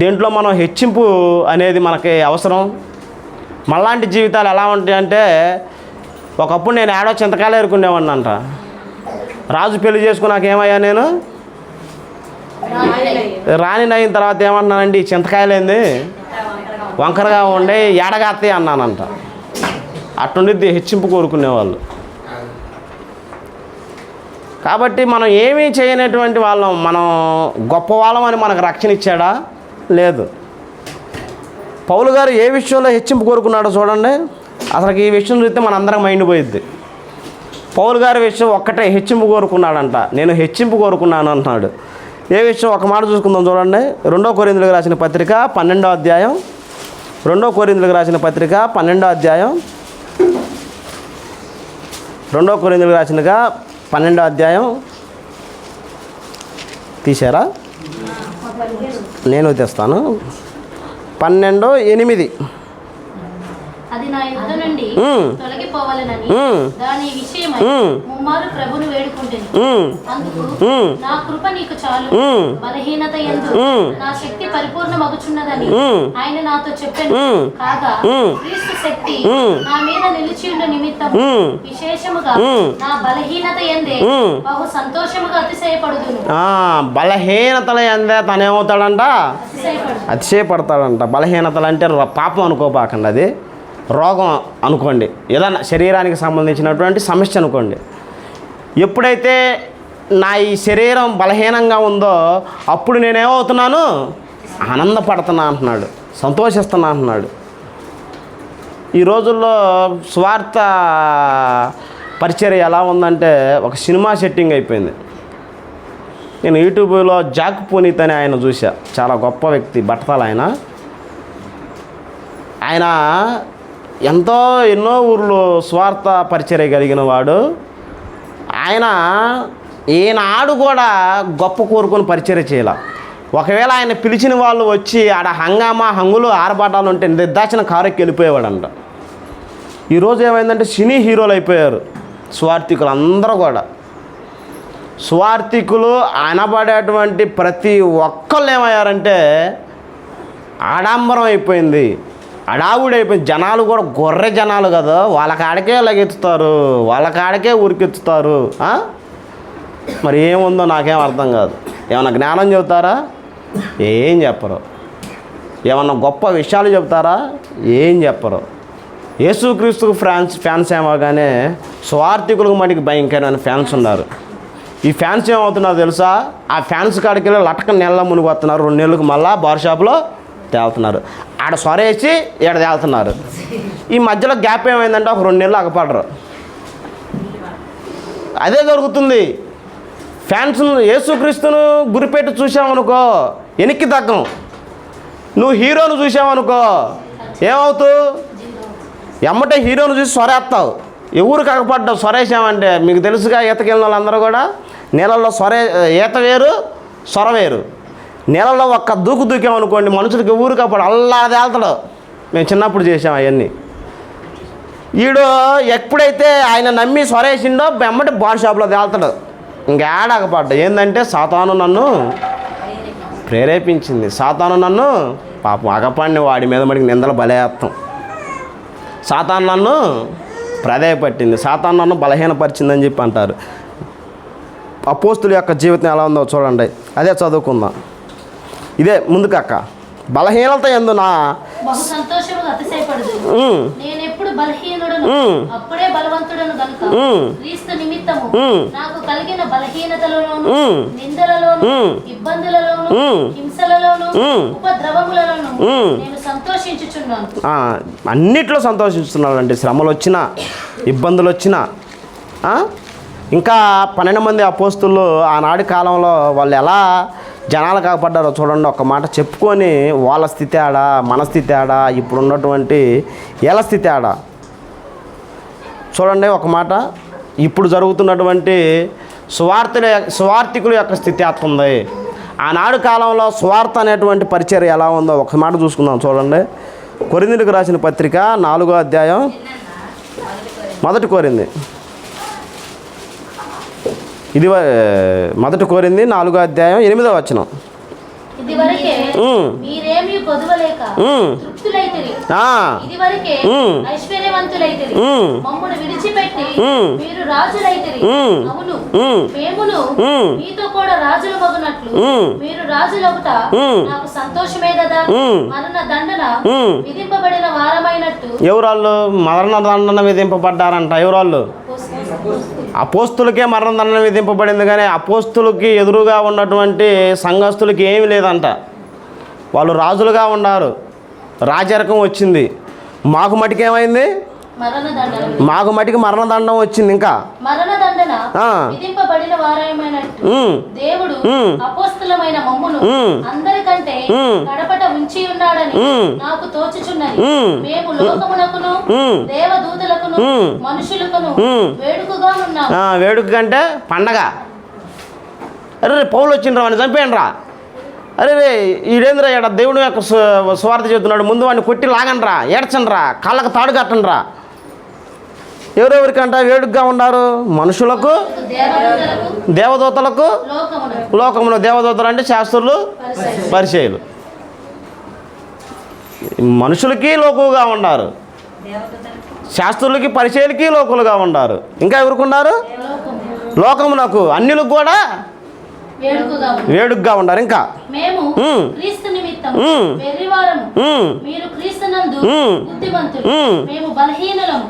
S1: దేంట్లో మనం హెచ్చింపు అనేది మనకి అవసరం? మళ్ళాంటి జీవితాలు ఎలా ఉంటాయంటే, ఒకప్పుడు నేను ఏడో చింతకాయలు ఏరుకునేవాడిని అంట. రాజు పెళ్లి చేసుకున్నాక ఏమయ్యా? నేను రాణిని అయిన తర్వాత ఏమన్నానండి? చింతకాయలేంది వంకరగా ఉండే ఏడగాతే అన్నానంట. అట్టుండి హెచ్చింపు కోరుకునేవాళ్ళు. కాబట్టి మనం ఏమీ చేయనటువంటి వాళ్ళం, మనం గొప్ప వాళ్ళం అని మనకు రక్షణ ఇచ్చాడా? లేదు. పౌలు గారు ఏ విషయంలో హెచ్చింపు కోరుకున్నాడో చూడండి. అసలు ఈ విషయం చూస్తే మన అందరం మైండ్ పోయిద్ది. పౌలు గారి విషయం ఒక్కటే హెచ్చింపు కోరుకున్నాడంట. నేను హెచ్చింపు కోరుకున్నాను అంటున్నాడు. ఏ విషయం ఒక మాట చూసుకుందాం చూడండి. 2 కొరింథీయులకు రాసిన పత్రిక 12వ అధ్యాయం. 2 కొరింథీయులకు రాసిన పత్రిక 12వ అధ్యాయం. 2 కొరింథీయులకు రాసిన 12వ అధ్యాయం తీశారా? నేను తెస్తాను. 12:8.
S2: అది నా యుద్ధ నుండి తొలగిపోవాలనని దాని విషయమై ముమ్మారు ప్రభువును వేడుకుంటుంది. అందుకు నా కృప నీకు చాలు, బలహీనత యందు నా శక్తి పరిపూర్ణమగుచున్నదని ఆయన నాతో చెప్పాను. కాగా క్రీస్తు శక్తి నా మీద నిలిచి ఉన్న నిమిత్తం విశేషముగా నా బలహీనత యందే బహు సంతోషముగా అతిశయపడుదును.
S1: బలహీనతల యందే తనేమవుతాడంట? అతిశయపడతాడంట. బలహీనతలు అంటే పాపం అనుకోపాకండి, అది రోగం అనుకోండి, ఏదైనా శరీరానికి సంబంధించినటువంటి సమస్య అనుకోండి. ఎప్పుడైతే నా ఈ శరీరం బలహీనంగా ఉందో అప్పుడు నేనేమవుతున్నాను? ఆనందపడుతున్నా అంటున్నాడు, సంతోషిస్తున్నా అంటున్నాడు. ఈ రోజుల్లో స్వార్థ పరిచర్య ఎలా ఉందంటే ఒక సినిమా సెట్టింగ్ అయిపోయింది. నేను యూట్యూబ్లో జాక్ పునీత్ అని ఆయన చూసా. చాలా గొప్ప వ్యక్తి, బట్టతల ఆయన ఎన్నో ఊర్లో స్వార్థ పరిచర్య కలిగిన వాడు. ఈనాడు కూడా గొప్ప కోరుకొని పరిచర్య చేయాల. ఒకవేళ ఆయన పిలిచిన వాళ్ళు వచ్చి ఆడ హంగామా హంగులు ఆరబాటాలు ఉంటే నిర్దాచిన కారెక్కి వెళ్ళిపోయేవాడంట. ఈరోజు ఏమైందంటే సినీ హీరోలు అయిపోయారు స్వార్థికులు అందరూ కూడా. స్వార్థికులు అనబడేటువంటి ప్రతి ఒక్కళ్ళు ఏమయ్యారంటే ఆడంబరం అయిపోయింది, అడావుడి అయిపోయింది. జనాలు కూడా గొర్రె జనాలు కదా, వాళ్ళ కాడికే లగెత్తుతారు, వాళ్ళ కాడికే ఉరికెత్తుతారు. మరి ఏముందో నాకేం అర్థం కాదు. ఏమన్నా జ్ఞానం చెబుతారా? ఏం చెప్పరు. ఏమన్నా గొప్ప విషయాలు చెబుతారా? ఏం చెప్పరు. యేసుక్రీస్తుకు ఫ్యాన్స్ ఏమోగానే స్వార్థికులకు మటుకు భయంకరమైన ఫ్యాన్స్ ఉన్నారు. ఈ ఫ్యాన్స్ ఏమవుతున్నారు తెలుసా? ఆ ఫ్యాన్స్ కాడికి వెళ్ళి లటక నెల మునిగి వస్తున్నారు. 2 నెలలకు మళ్ళీ బార్ షాప్లో తేలుతున్నారు. ఆడ సొరేసి ఈడ తేలుతున్నారు. ఈ మధ్యలో గ్యాప్ ఏమైందంటే ఒక 2 నెలలు అగపడరు. అదే జరుగుతుంది. ఫ్యాన్స్ యేసుక్రీస్తును గురిపెట్టి చూసామనుకో వెనక్కి తగ్గం. నువ్వు హీరోను చూసావనుకో ఏమవుతావు? ఎమ్మటే హీరోను చూసి సొరేస్తావు. ఎవరికి అగపడ్డావు సొరేసామంటే? మీకు తెలుసుగా, ఈతకెళ్ళిన వాళ్ళందరూ కూడా నీళ్ళల్లో ఈత వేరు, సొర వేరు. నీళ్ళలో ఒక్క దూకామనుకోండి మనుషులకి ఊరికప్పుడు అల్లా తేల్తాడు. మేము చిన్నప్పుడు చేసాం అవన్నీ. ఈడు ఎప్పుడైతే ఆయన నమ్మి స్వరేసిండో బెమ్మటి బార్ షాప్లో తేల్తాడు. ఇంకేడాకపడ్డా ఏంటంటే సాతాను నన్ను ప్రేరేపించింది, సాతాను నన్ను పాపం అగపాడిని వాడి మీద మడికి నిందలు బలేస్తాం, సాతాను నన్ను ప్రాధేయపట్టింది, సాతాను నన్ను బలహీనపరిచిందని చెప్పి అంటారు. అపోస్తుల యొక్క జీవితం ఎలా ఉందో చూడండి, అదే చదువుకుందాం. ఇదే ముందుకక్క బలహీనత ఎందునా
S2: బహు సంతోషముగా అతిశయపడదు. నేను ఎప్పుడు బలహీనుడను అప్పుడే బలవంతుడను గనుక క్రీస్తు నిమిత్తము నాకు కలిగిన బలహీనతలలోను, నిందలలోను, ఇబ్బందులలోను, హింసలలోను, ఉపద్రవములలోను నేను సంతోషించుచున్నాను.
S1: అన్నిట్లో సంతోషిస్తున్నాడు అండి. శ్రమలు వచ్చినా, ఇబ్బందులు వచ్చినా. ఇంకా 12 మంది అపోస్తులు ఆనాటి కాలంలో వాళ్ళు ఎలా జనాలు కాపాడ్డారో చూడండి. ఒక మాట చెప్పుకొని వాళ్ళ స్థితి ఆడా, మన స్థితి ఆడా, ఇప్పుడు ఉన్నటువంటి ఏళ్ళ స్థితి ఆడా చూడండి. ఒక మాట ఇప్పుడు జరుగుతున్నటువంటి సువార్థికుల యొక్క స్థితి అట్లుంది. ఆనాడు కాలంలో సువార్త అనేటువంటి పరిచర్య ఎలా ఉందో ఒక మాట చూసుకుందాం చూడండి. కొరింథీయులకు రాసిన పత్రిక 4వ అధ్యాయం 1 కొరింథీ. ఇది 1 కొరింథీ 4వ అధ్యాయం 8వ వచనం.
S2: ఇదివరకే మీరేమీ కొదువలేక తృప్తులైతిరి, ఇదివరకే ఐశ్వర్యవంతులైతిరి, మమ్మును విడిచిపెట్టి మీరు రాజులైతిరి. అవును, మేమును మీతో కూడా రాజులు మగునట్లు మీరు రాజులొకట నాకు సంతోషమే కదా. మరణ దండన విధింపబడిన వారమైనట్టు. ఎవరాళ్ళు
S1: మరణ దండన విధింపబడ్డారంట? ఎవరాళ్ళు? అపోస్తులకే మరణదండన విధింపబడింది, కానీ అపోస్తులకి ఎదురుగా ఉన్నటువంటి సంఘస్థులకి ఏమీ లేదంట. వాళ్ళు రాజులుగా ఉన్నారు, రాజరకం వచ్చింది. మాకు మటుకేమైంది? మాకు మటుకు మరణదండం వచ్చింది. ఇంకా
S2: మరణదండన విధింపబడిన వారమైనట్టు దేవుడు అపోస్తులమైన మమ్మును అందరికంటే కడపట ఉంచి ఉన్నాడని నాకు తోచుచున్నది. మేము లోకమునకును దేవదూతలకును మనుషులకును వేడుకగా ఉన్నాము.
S1: వేడుక కంటే పండగ. అరే పౌలు వచ్చిండ్రా, వాడిని చంపేయండి రా. అరే ఈడేంద్రా ఏడ దేవుడు యొక్క స్వార్థ చెబుతున్నాడు, ముందు వాడిని కొట్టి లాగండ్రా, ఏడ్చండ్రా, కాళ్ళకు తాడు కట్టండ్రా. ఎవరెవరికంట వేడుకగా ఉన్నారు? మనుషులకు, దేవదూతలకు, లోకమును. దేవదూతలు అంటే శాస్త్రులు, పరిచయులు. మనుషులకి లోకుగా ఉన్నారు, శాస్త్రులకి పరిచయులకి లోకులుగా ఉన్నారు. ఇంకా ఎవరుకున్నారు? లోకమునకు, అన్యులకు కూడా వేడుకగా ఉన్నారు. ఇంకా
S2: మేము క్రీస్తు నిమిత్తం వెర్రివారము, మీరు క్రీస్తునందు బుద్ధిమంతులు. మేము బలహీనులము,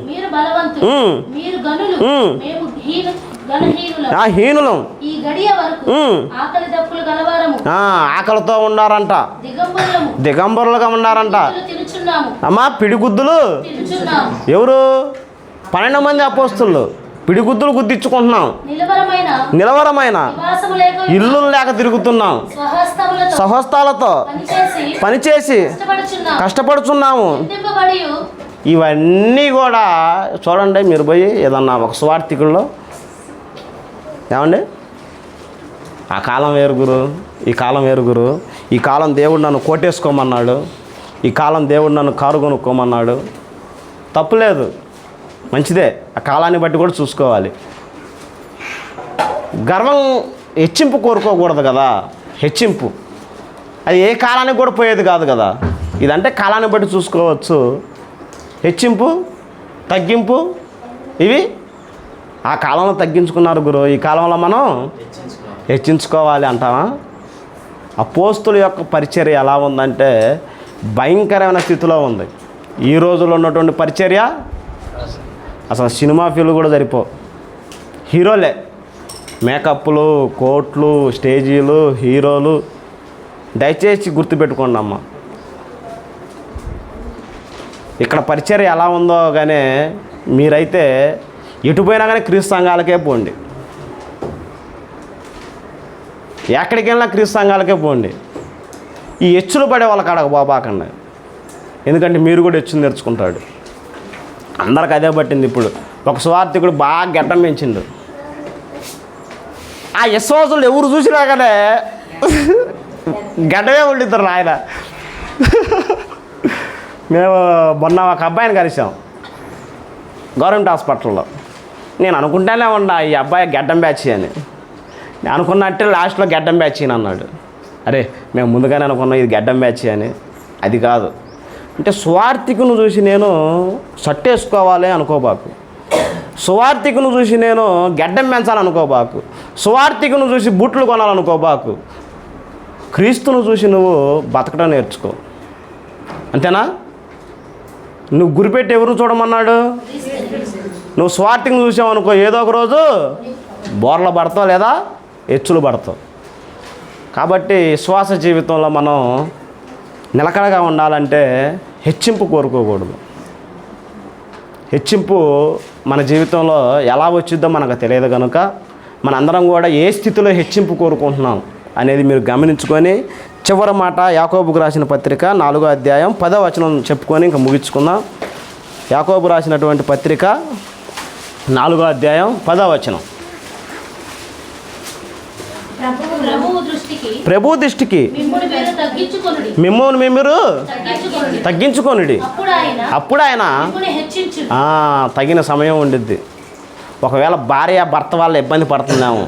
S2: మీరు బలవంతులు. మీరు గనులు, మేము
S1: హీనులం.
S2: ఈ గడియ వరకు ఆకలి దప్పులు గలవారము,
S1: ఆకలితో ఉన్నారంట, దిగంబరులుగా ఉన్నారంట.
S2: తినుచున్నాము,
S1: అమ్మా పిడిగుద్దులు. ఎవరు? 12 మంది అపోస్తులు పిడిగుద్దులు గుద్దించుకుంటున్నాం, నిలవరమైన ఇల్లు లేక తిరుగుతున్నాం, స్వహస్తాలతో పనిచేసి కష్టపడుచున్నాము. ఇవన్నీ కూడా చూడండి. మీరు పోయి ఏదన్నా ఒక స్వార్థికుల్లో ఏమండి, ఆ కాలం వేరుగురు, ఈ కాలం వేరుగురు. ఈ కాలం దేవుడు నన్ను కోటేసుకోమన్నాడు, ఈ కాలం దేవుడు నన్ను కారు కొనుక్కోమన్నాడు. తప్పులేదు, మంచిదే. ఆ కాలాన్ని బట్టి కూడా చూసుకోవాలి. గర్వం, హెచ్చింపు కోరుకోకూడదు కదా. హెచ్చింపు అది ఏ కాలానికి కూడా పోయేది కాదు కదా. ఇదంటే కాలాన్ని బట్టి చూసుకోవచ్చు. హెచ్చింపు, తగ్గింపు, ఇవి ఆ కాలంలో తగ్గించుకున్నారు గురు, ఈ కాలంలో మనం హెచ్చించుకోవాలి అంటావా? అపోస్తుల యొక్క పరిచర్య ఎలా ఉందంటే భయంకరమైన స్థితిలో ఉంది. ఈ రోజుల్లో ఉన్నటువంటి పరిచర్య అసలు సినిమా ఫీల్డ్ కూడా సరిపో. హీరోలే, మేకప్లు, కోట్లు, స్టేజీలు, హీరోలు. దయచేసి గుర్తుపెట్టుకోండి అమ్మ, ఇక్కడ పరిచర్య ఎలా ఉందో కానీ మీరైతే ఎటు పోయినా కానీ క్రీస్తు సంఘాలకే పోండి, ఎక్కడికి వెళ్ళినా క్రీస్తు సంఘాలకే పోండి. ఈ హెచ్చులు పడే వాళ్ళ కాడకు బాబాకండి, ఎందుకంటే మీరు కూడా హెచ్చులు నేర్చుకుంటాడు. అందరికి అదే పట్టింది. ఇప్పుడు ఒక స్వార్థికుడు బాగా గడ్డం పెంచిండు. ఆ విశ్వాసులు ఎవరు చూసినా కానీ గడ్డమే ఉండిద్దరు ఆయన. మేము మొన్న ఒక అబ్బాయిని కలిసాం గవర్నమెంట్ హాస్పిటల్లో. నేను అనుకుంటానే ఉన్నా ఈ అబ్బాయి గడ్డం బ్యాచ్ అని. నేను అనుకున్నట్టే లాస్ట్లో గడ్డం బ్యాచ్ అని అన్నాడు. అరే మేము ముందుగానే అనుకున్నాం ఇది గడ్డం బ్యాచ్ అని. అది కాదు. అంటే స్వార్థికును చూసి నేను సట్టేసుకోవాలి అనుకోబాకు, స్వార్థికును చూసి నేను గడ్డం పెంచాలనుకోబాకు, స్వార్థికును చూసి బూట్లు కొనాలనుకోబాకు. క్రీస్తును చూసి నువ్వు బతకడం నేర్చుకో. అంతేనా? నువ్వు గురిపెట్టి ఎవరు చూడమన్నాడు? నువ్వు స్వార్థికును చూసావు అనుకో, ఏదో ఒక రోజు బోర్ల పడతావు లేదా ఎచ్చులు పడతావు. కాబట్టి విశ్వాస జీవితంలో మనం నిలకడగా ఉండాలంటే హెచ్చింపు కోరుకోకూడదు. హెచ్చింపు మన జీవితంలో ఎలా వచ్చిద్దో మనకు తెలియదు కనుక మనందరం కూడా ఏ స్థితిలో హెచ్చింపు కోరుకుంటున్నాం అనేది మీరు గమనించుకొని చివరి మాట యాకోబుకు రాసిన పత్రిక 4వ అధ్యాయం 10వ వచనం చెప్పుకొని ఇంకా ముగించుకుందాం. యాకోబు రాసినటువంటి పత్రిక 4వ అధ్యాయం 10వ వచనం. ప్రభు దృష్టికి మిమ్మల్ని మీరు తగ్గించుకొనుడి, అప్పుడు ఆయన తగిన సమయం ఉండిద్ది. ఒకవేళ భార్య భర్త వాళ్ళ ఇబ్బంది పడుతున్నాము,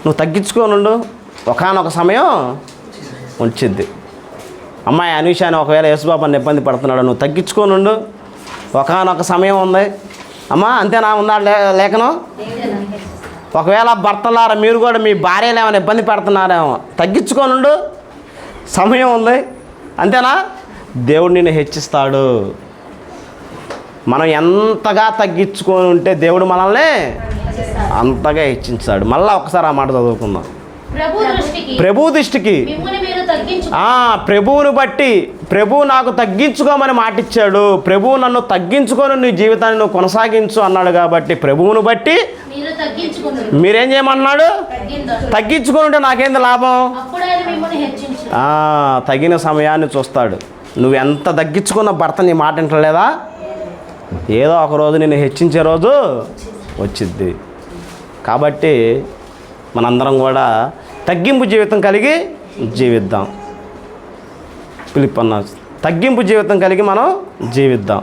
S1: నువ్వు తగ్గించుకోనుండు, ఒకానొక సమయం ఉంచిద్ది. అమ్మాయి అనూషాని ఒకవేళ యేసుబాబుని ఇబ్బంది పడుతున్నాడు, నువ్వు తగ్గించుకోనుండు, ఒకానొక సమయం ఉంది. అమ్మా అంతేనా? ఉందా లేఖనం? ఒకవేళ భర్తలారా మీరు కూడా మీ భార్యలు ఏమైనా ఇబ్బంది పెడుతున్నారేమో, తగ్గించుకోనుండు, సమయం ఉంది. అంతేనా? దేవుడు నిన్ను హెచ్చిస్తాడు. మనం ఎంతగా తగ్గించుకొని ఉంటే దేవుడు మనల్ని అంతగా హెచ్చించాడు. మళ్ళీ ఒకసారి ఆ మాట చదువుకుందాం. ప్రభు దృష్టికి ప్రభువుని బట్టి, ప్రభువు నాకు తగ్గించుకోమని మాట ఇచ్చాడు. ప్రభువు నన్ను తగ్గించుకొని నీ జీవితాన్ని నువ్వు కొనసాగించు అన్నాడు. కాబట్టి ప్రభువుని బట్టి మీరేం చేయమన్నాడు? తగ్గించుకొని ఉంటే నాకేంది లాభం? తగిన సమయాన్ని చూస్తాడు. నువ్వు ఎంత తగ్గించుకున్న భర్త నీ మాట వింటలేదా, ఏదో ఒకరోజు నేను హెచ్చించే రోజు వచ్చిద్ది. కాబట్టి మనందరం కూడా తగ్గింపు జీవితం కలిగి జీవిద్దాం. పిలుపు అన్న తగ్గింపు జీవితం కలిగి మనం జీవిద్దాం.